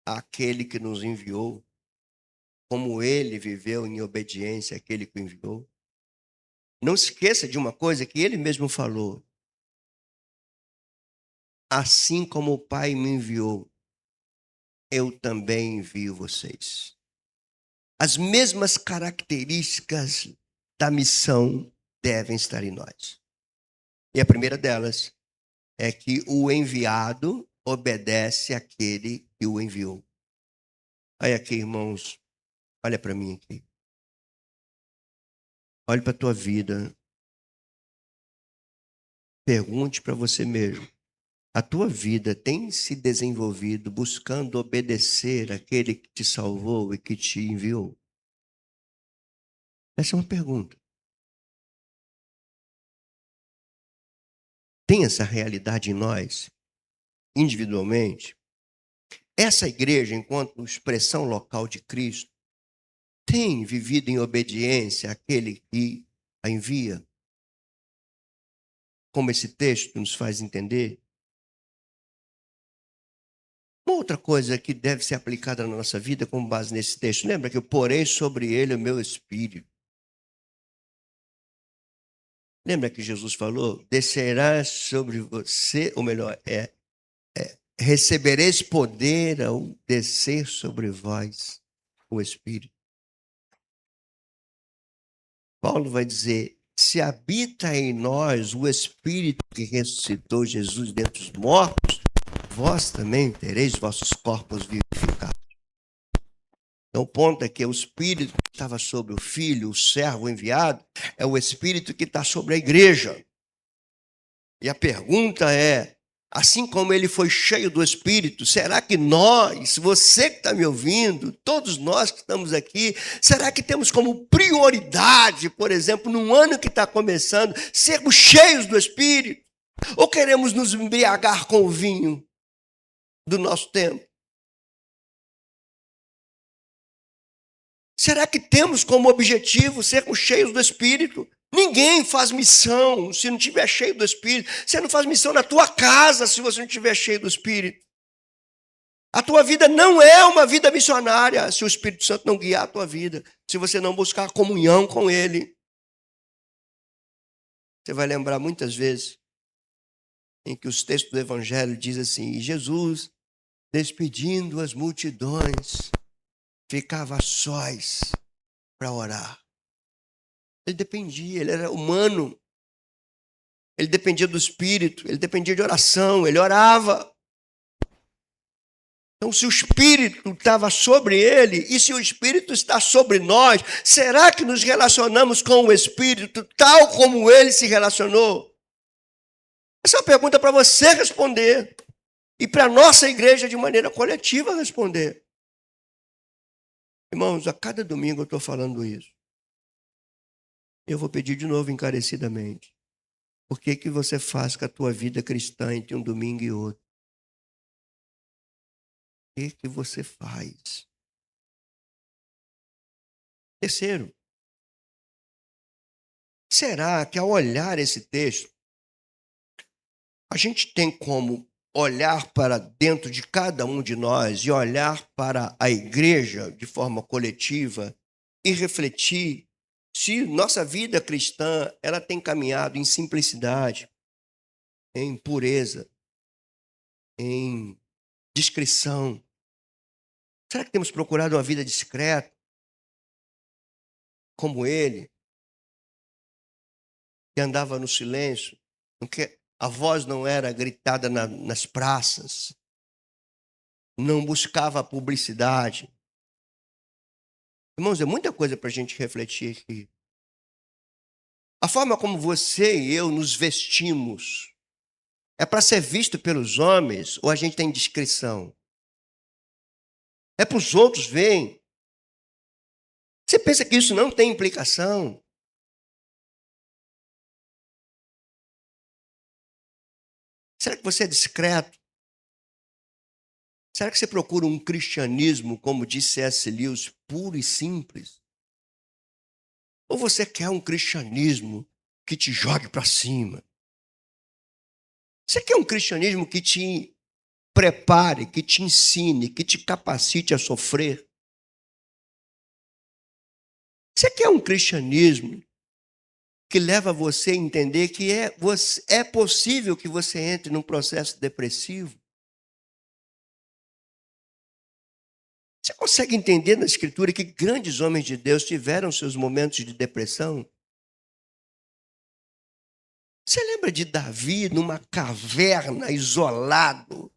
àquele que nos enviou, como ele viveu em obediência àquele que o enviou? Não se esqueça de uma coisa que ele mesmo falou. Assim como o Pai me enviou, eu também envio vocês. As mesmas características da missão devem estar em nós. E a primeira delas é que o enviado obedece àquele que o enviou. Aí aqui, irmãos, olha para mim aqui. Olhe para a tua vida. Pergunte para você mesmo. A tua vida tem se desenvolvido buscando obedecer àquele que te salvou e que te enviou? Essa é uma pergunta. Tem essa realidade em nós, individualmente? Essa igreja, enquanto expressão local de Cristo, tem vivido em obediência àquele que a envia? Como esse texto nos faz entender? Uma outra coisa que deve ser aplicada na nossa vida com base nesse texto. Lembra que eu porei sobre ele o meu espírito. Lembra que Jesus falou? Descerá sobre você, ou melhor, recebereis poder ao descer sobre vós o Espírito. Paulo vai dizer: se habita em nós o Espírito que ressuscitou Jesus dentre os mortos, vós também tereis vossos corpos vivificados. Então o ponto é que o Espírito que estava sobre o Filho, o servo enviado, é o Espírito que está sobre a igreja. E a pergunta é: assim como ele foi cheio do Espírito, será que nós, você que está me ouvindo, todos nós que estamos aqui, será que temos como prioridade, por exemplo, num ano que está começando, sermos cheios do Espírito? Ou queremos nos embriagar com o vinho do nosso tempo? Será que temos como objetivo sermos cheios do Espírito? Ninguém faz missão se não estiver cheio do Espírito. Você não faz missão na tua casa se você não estiver cheio do Espírito. A tua vida não é uma vida missionária se o Espírito Santo não guiar a tua vida, se você não buscar comunhão com Ele. Você vai lembrar muitas vezes em que os textos do Evangelho dizem assim: e Jesus, despedindo as multidões, ficava a sós para orar. Ele dependia, ele era humano. Ele dependia do Espírito, ele dependia de oração, ele orava. Então, se o Espírito estava sobre ele, e se o Espírito está sobre nós, será que nos relacionamos com o Espírito tal como ele se relacionou? Essa é uma pergunta para você responder. E para a nossa igreja, de maneira coletiva, responder. Irmãos, a cada domingo eu estou falando isso. Eu vou pedir de novo encarecidamente. Por que você faz com a tua vida cristã entre um domingo e outro? O que você faz? Terceiro, será que ao olhar esse texto, a gente tem como olhar para dentro de cada um de nós e olhar para a igreja de forma coletiva e refletir se nossa vida cristã ela tem caminhado em simplicidade, em pureza, em discrição? Será que temos procurado uma vida discreta, como ele, que andava no silêncio, em que a voz não era gritada nas praças, não buscava publicidade? Irmãos, é muita coisa para a gente refletir aqui. A forma como você e eu nos vestimos é para ser visto pelos homens ou a gente tem discrição? É para os outros verem? Você pensa que isso não tem implicação? Será que você é discreto? Será que você procura um cristianismo, como disse C.S. Lewis, puro e simples? Ou você quer um cristianismo que te jogue para cima? Você quer um cristianismo que te prepare, que te ensine, que te capacite a sofrer? Você quer um cristianismo que leva você a entender que é possível que você entre num processo depressivo? Você consegue entender na Escritura que grandes homens de Deus tiveram seus momentos de depressão? Você lembra de Davi numa caverna, isolado,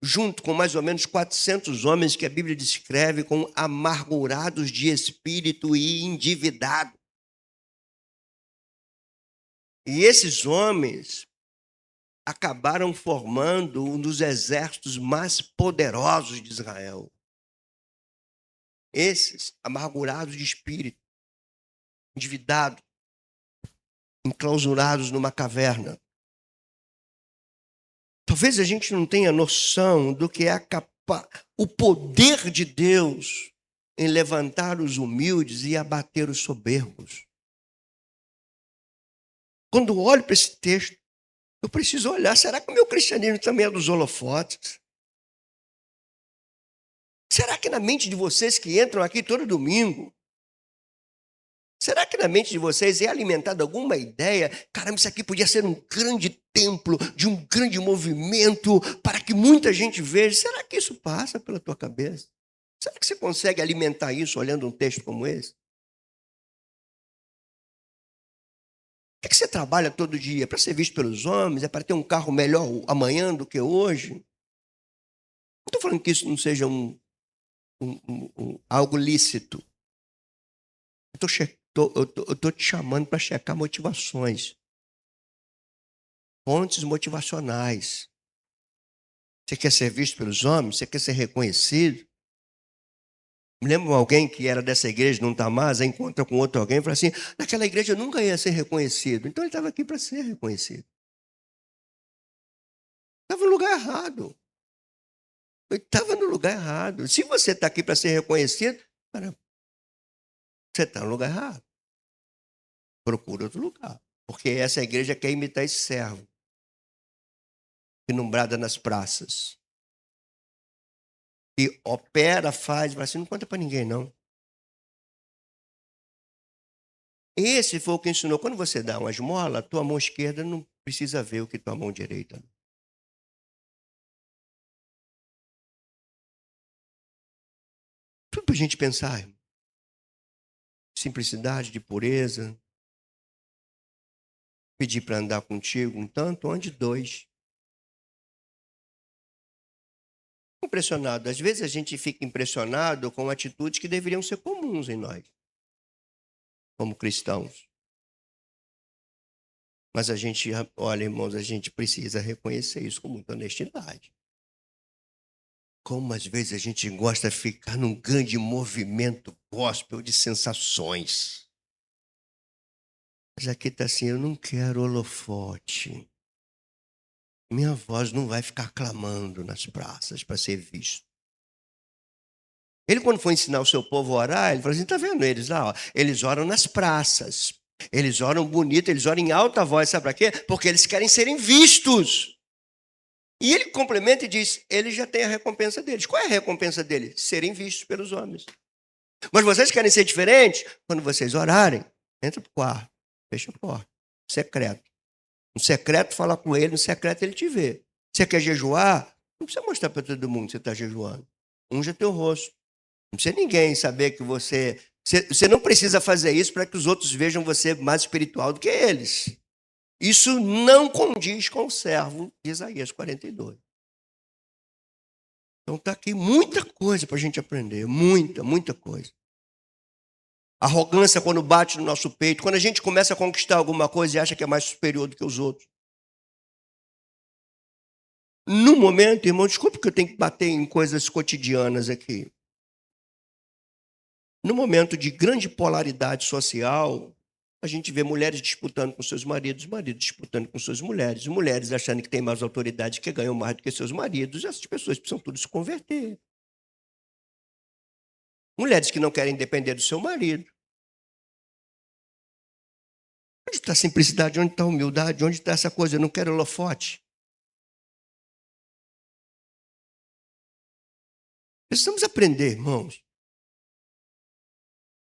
junto com mais ou menos 400 homens que a Bíblia descreve como amargurados de espírito e endividados? E esses homens acabaram formando um dos exércitos mais poderosos de Israel. Esses amargurados de espírito, endividados, enclausurados numa caverna. Talvez a gente não tenha noção do que é o poder de Deus em levantar os humildes e abater os soberbos. Quando olho para esse texto, eu preciso olhar, será que o meu cristianismo também é dos holofotes? Será que na mente de vocês que entram aqui todo domingo, será que na mente de vocês é alimentada alguma ideia? Caramba, isso aqui podia ser um grande templo, de um grande movimento, para que muita gente veja. Será que isso passa pela tua cabeça? Será que você consegue alimentar isso olhando um texto como esse? Por que você trabalha todo dia? É para ser visto pelos homens? É para ter um carro melhor amanhã do que hoje? Não estou falando que isso não seja algo lícito. Eu estou te chamando para checar motivações. Fontes motivacionais. Você quer ser visto pelos homens? Você quer ser reconhecido? Me lembro de alguém que era dessa igreja, não está mais, aí encontra com outro alguém e fala assim, naquela igreja eu nunca ia ser reconhecido. Então ele estava aqui para ser reconhecido. Estava no lugar errado. Ele estava no lugar errado. Se você está aqui para ser reconhecido, cara, você está no lugar errado. Procura outro lugar. Porque essa igreja quer imitar esse servo. Inumbrada nas praças. E opera, faz, mas assim, não conta para ninguém, não. Esse foi o que ensinou. Quando você dá uma esmola, tua mão esquerda não precisa ver o que tua mão direita. Tudo para a gente pensar, irmão. Simplicidade, de pureza. Pedir para andar contigo um tanto, ande dois. Impressionado. Às vezes a gente fica impressionado com atitudes que deveriam ser comuns em nós, como cristãos. Mas a gente, olha, irmãos, a gente precisa reconhecer isso com muita honestidade. Como às vezes a gente gosta de ficar num grande movimento gospel de sensações. Mas aqui está assim, eu não quero holofote. Minha voz não vai ficar clamando nas praças para ser visto. Ele, quando foi ensinar o seu povo a orar, ele falou assim, está vendo eles lá? Ó, eles oram nas praças. Eles oram bonito, eles oram em alta voz. Sabe para quê? Porque eles querem serem vistos. E ele complementa e diz, eles já têm a recompensa deles. Qual é a recompensa deles? Serem vistos pelos homens. Mas vocês querem ser diferentes? Quando vocês orarem, entra para o quarto, fecha a porta, secreto. No secreto, fala com ele, no secreto ele te vê. Você quer jejuar? Não precisa mostrar para todo mundo que você está jejuando. Unja teu rosto. Não precisa ninguém saber que você... Você não precisa fazer isso para que os outros vejam você mais espiritual do que eles. Isso não condiz com o servo de Isaías 42. Então está aqui muita coisa para a gente aprender. Muita coisa. Arrogância quando bate no nosso peito. Quando a gente começa a conquistar alguma coisa e acha que é mais superior do que os outros. No momento, irmão, desculpe que eu tenho que bater em coisas cotidianas aqui. No momento de grande polaridade social, a gente vê mulheres disputando com seus maridos, maridos disputando com suas mulheres, mulheres achando que têm mais autoridade, que ganham mais do que seus maridos. Essas pessoas precisam tudo se converter. Mulheres que não querem depender do seu marido. Onde está a simplicidade? Onde está a humildade? Onde está essa coisa? Eu não quero holofote. Precisamos aprender, irmãos.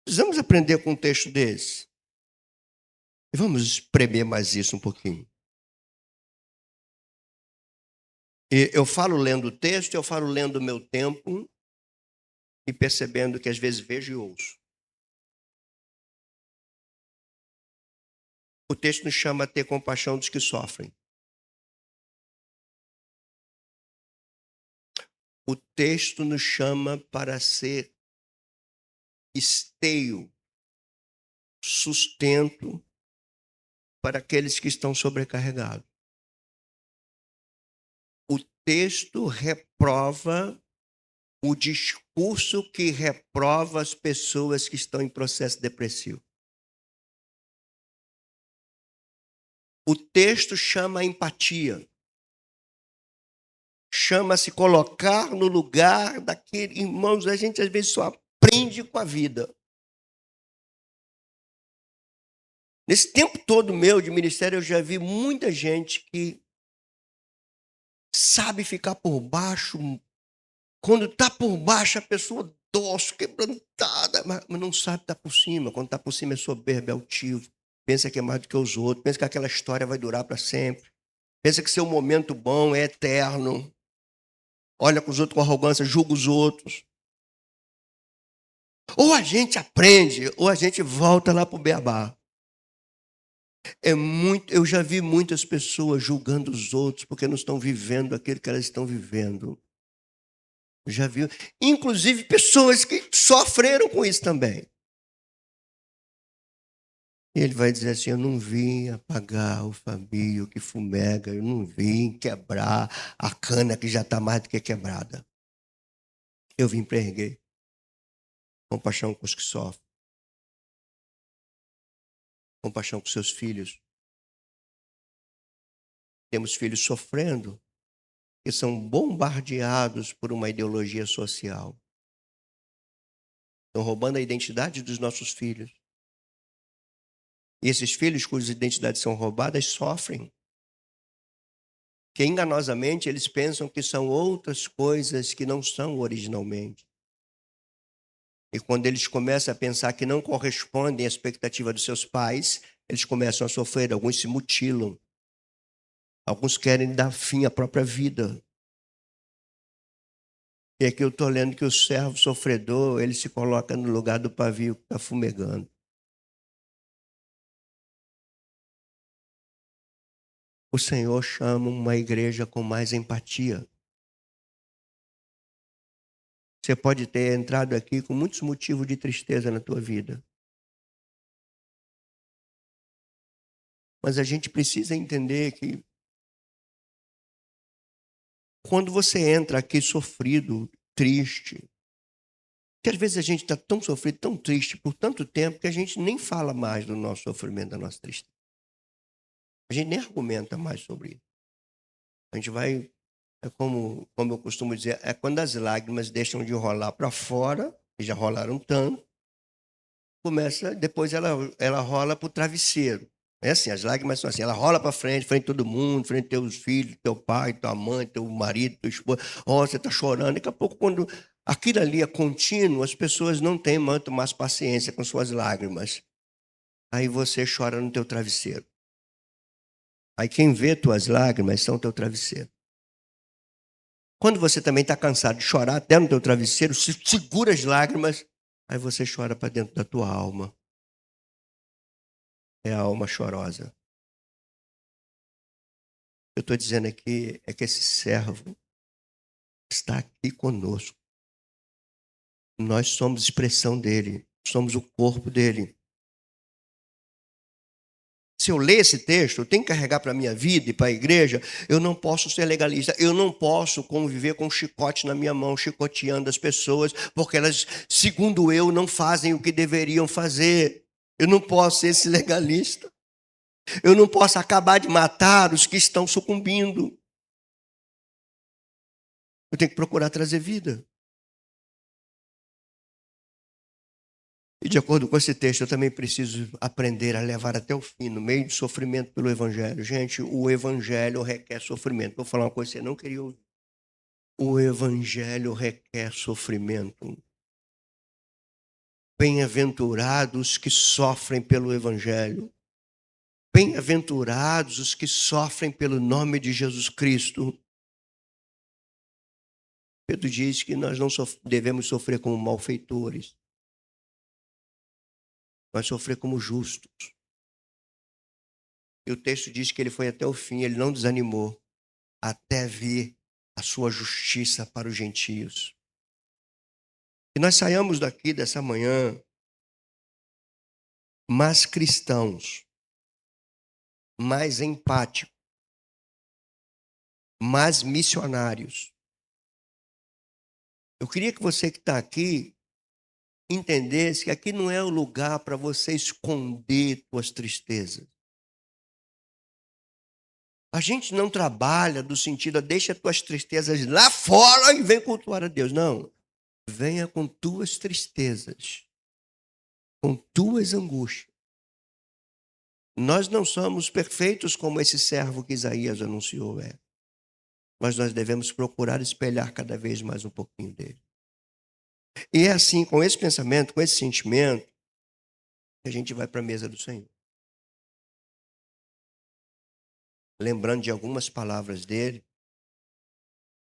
Precisamos aprender com um texto desse. E vamos espremer mais isso um pouquinho. E eu falo lendo o texto, eu falo lendo o meu tempo e percebendo que às vezes vejo e ouço. O texto nos chama a ter compaixão dos que sofrem. O texto nos chama para ser esteio, sustento para aqueles que estão sobrecarregados. O texto reprova o discurso que reprova as pessoas que estão em processo depressivo. O texto chama a empatia. Chama a se colocar no lugar daquele... Irmãos, a gente às vezes só aprende com a vida. Nesse tempo todo meu de ministério, eu já vi muita gente que sabe ficar por baixo. Quando está por baixo, a pessoa dócil, quebrantada, mas não sabe estar por cima. Quando está por cima é soberbo, é altivo. Pensa que é mais do que os outros. Pensa que aquela história vai durar para sempre. Pensa que seu momento bom é eterno. Olha com os outros com arrogância, julga os outros. Ou a gente aprende, ou a gente volta lá para o beabá. Eu já vi muitas pessoas julgando os outros porque não estão vivendo aquilo que elas estão vivendo. Já viu? Inclusive pessoas que sofreram com isso também. E ele vai dizer assim, eu não vim apagar o Fabio que fumega, eu não vim quebrar a cana que já está mais do que quebrada. Eu vim para erguer. Compaixão com os que sofrem. Compaixão com seus filhos. Temos filhos sofrendo, que são bombardeados por uma ideologia social. Estão roubando a identidade dos nossos filhos. E esses filhos cujas identidades são roubadas sofrem. Que enganosamente eles pensam que são outras coisas que não são originalmente. E quando eles começam a pensar que não correspondem à expectativa dos seus pais, eles começam a sofrer. Alguns se mutilam. Alguns querem dar fim à própria vida. E aqui eu estou lendo que o servo sofredor, ele se coloca no lugar do pavio que está fumegando. O Senhor chama uma igreja com mais empatia. Você pode ter entrado aqui com muitos motivos de tristeza na tua vida. Mas a gente precisa entender que quando você entra aqui sofrido, triste, que às vezes a gente está tão sofrido, tão triste por tanto tempo que a gente nem fala mais do nosso sofrimento, da nossa tristeza. A gente nem argumenta mais sobre isso. A gente vai, como eu costumo dizer, é quando as lágrimas deixam de rolar para fora, e já rolaram tanto, depois ela rola para o travesseiro. É assim, as lágrimas são assim, ela rola para frente de todo mundo, frente de teus filhos, teu pai, tua mãe, teu marido, tua esposa. Oh, você está chorando. Daqui a pouco, quando aquilo ali é contínuo, as pessoas não têm muito mais paciência com suas lágrimas. Aí você chora no teu travesseiro. Aí quem vê tuas lágrimas são teu travesseiro. Quando você também está cansado de chorar até no teu travesseiro, se segura as lágrimas, aí você chora para dentro da tua alma. É a alma chorosa. Eu estou dizendo aqui é que esse servo está aqui conosco. Nós somos expressão dele, somos o corpo dele. Se eu ler esse texto, eu tenho que carregar para a minha vida e para a igreja, eu não posso ser legalista, eu não posso conviver com um chicote na minha mão, chicoteando as pessoas, porque elas, segundo eu, não fazem o que deveriam fazer. Eu não posso ser esse legalista. Eu não posso acabar de matar os que estão sucumbindo. Eu tenho que procurar trazer vida. E de acordo com esse texto, eu também preciso aprender a levar até o fim, no meio de sofrimento pelo Evangelho. Gente, o Evangelho requer sofrimento. Vou falar uma coisa que você não queria ouvir. O Evangelho requer sofrimento. Bem-aventurados que sofrem pelo Evangelho. Bem-aventurados os que sofrem pelo nome de Jesus Cristo. Pedro diz que nós não devemos sofrer como malfeitores, mas sofrer como justos. E o texto diz que ele foi até o fim, ele não desanimou, até vir a sua justiça para os gentios. Que nós saiamos daqui dessa manhã mais cristãos, mais empáticos, mais missionários. Eu queria que você que está aqui entendesse que aqui não é o lugar para você esconder suas tristezas. A gente não trabalha do sentido, deixa tuas tristezas lá fora e vem cultuar a Deus. Não. Venha com tuas tristezas, com tuas angústias. Nós não somos perfeitos como esse servo que Isaías anunciou é. Mas nós devemos procurar espelhar cada vez mais um pouquinho dele. E é assim, com esse pensamento, com esse sentimento, que a gente vai para a mesa do Senhor. Lembrando de algumas palavras dele.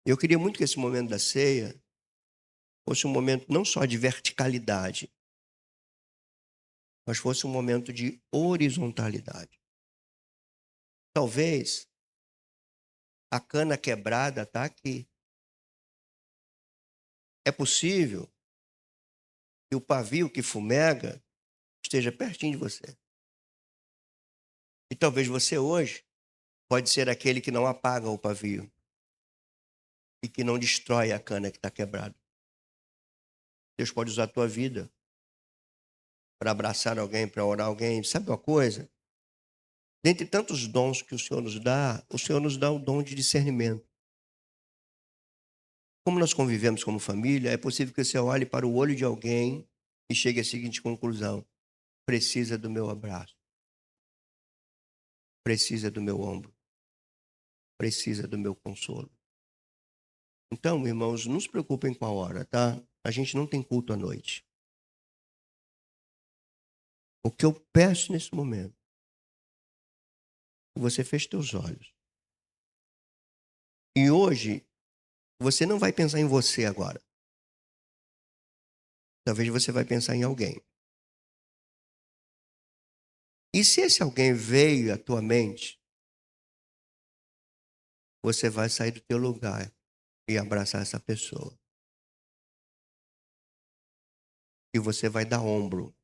Eu queria muito que esse momento da ceia fosse um momento não só de verticalidade, mas fosse um momento de horizontalidade. Talvez a cana quebrada está aqui. É possível que o pavio que fumega esteja pertinho de você. E talvez você hoje pode ser aquele que não apaga o pavio e que não destrói a cana que está quebrada. Deus pode usar a tua vida para abraçar alguém, para orar alguém. Sabe uma coisa? Dentre tantos dons que o Senhor nos dá o dom de discernimento. Como nós convivemos como família, é possível que você olhe para o olho de alguém e chegue à seguinte conclusão: precisa do meu abraço, precisa do meu ombro, precisa do meu consolo. Então, irmãos, não se preocupem com a hora, tá? A gente não tem culto à noite. O que eu peço nesse momento, você feche teus olhos. E hoje, você não vai pensar em você agora. Talvez você vai pensar em alguém. E se esse alguém veio à tua mente, você vai sair do teu lugar e abraçar essa pessoa. E você vai dar ombro.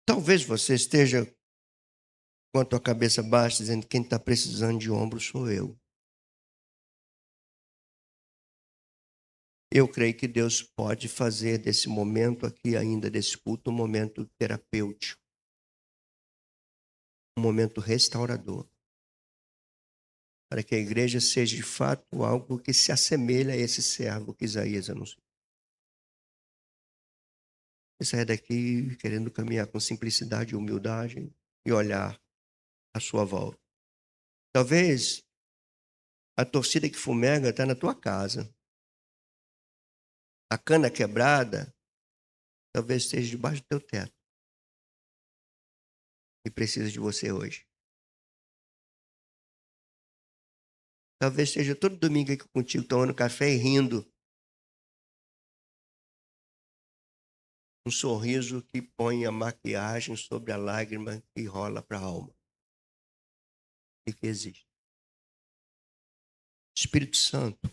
Talvez você esteja com a tua cabeça baixa, dizendo que quem está precisando de ombro sou eu. Eu creio que Deus pode fazer desse momento aqui ainda, desse culto, um momento terapêutico. Um momento restaurador. Para que a igreja seja de fato algo que se assemelha a esse servo que Isaías anunciou. Você sai daqui querendo caminhar com simplicidade e humildade e olhar à sua volta. Talvez a torcida que fumega está na tua casa. A cana quebrada talvez esteja debaixo do teu teto. E precisa de você hoje. Talvez esteja todo domingo aqui contigo tomando café e rindo. Um sorriso que põe a maquiagem sobre a lágrima que rola para a alma. E que existe. Espírito Santo,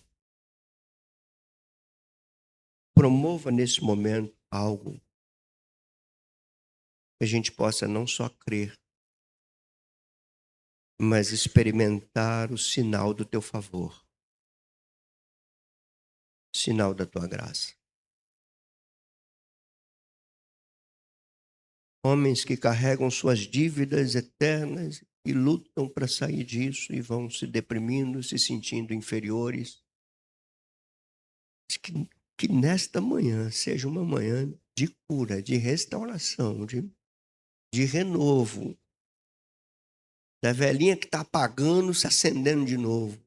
promova nesse momento algo que a gente possa não só crer, mas experimentar o sinal do teu favor, sinal da tua graça. Homens que carregam suas dívidas eternas e lutam para sair disso e vão se deprimindo, se sentindo inferiores. Que nesta manhã seja uma manhã de cura, de restauração, de renovo. Da velhinha que está apagando, se acendendo de novo.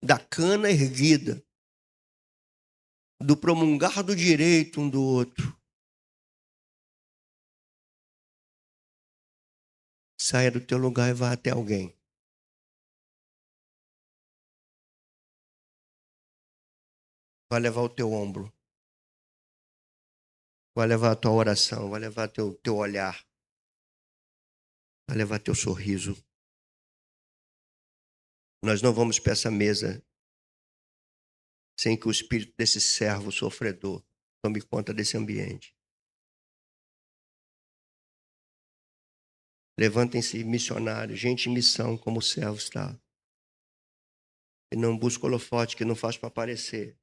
Da cana erguida. Do promungar do direito um do outro. Saia do teu lugar e vá até alguém. Vai levar o teu ombro. Vai levar a tua oração. Vai levar teu olhar. Vai levar teu sorriso. Nós não vamos para essa mesa sem que o espírito desse servo sofredor tome conta desse ambiente. Levantem-se missionários, gente em missão, como o servo está. Que não busca holofote, que não faz para aparecer.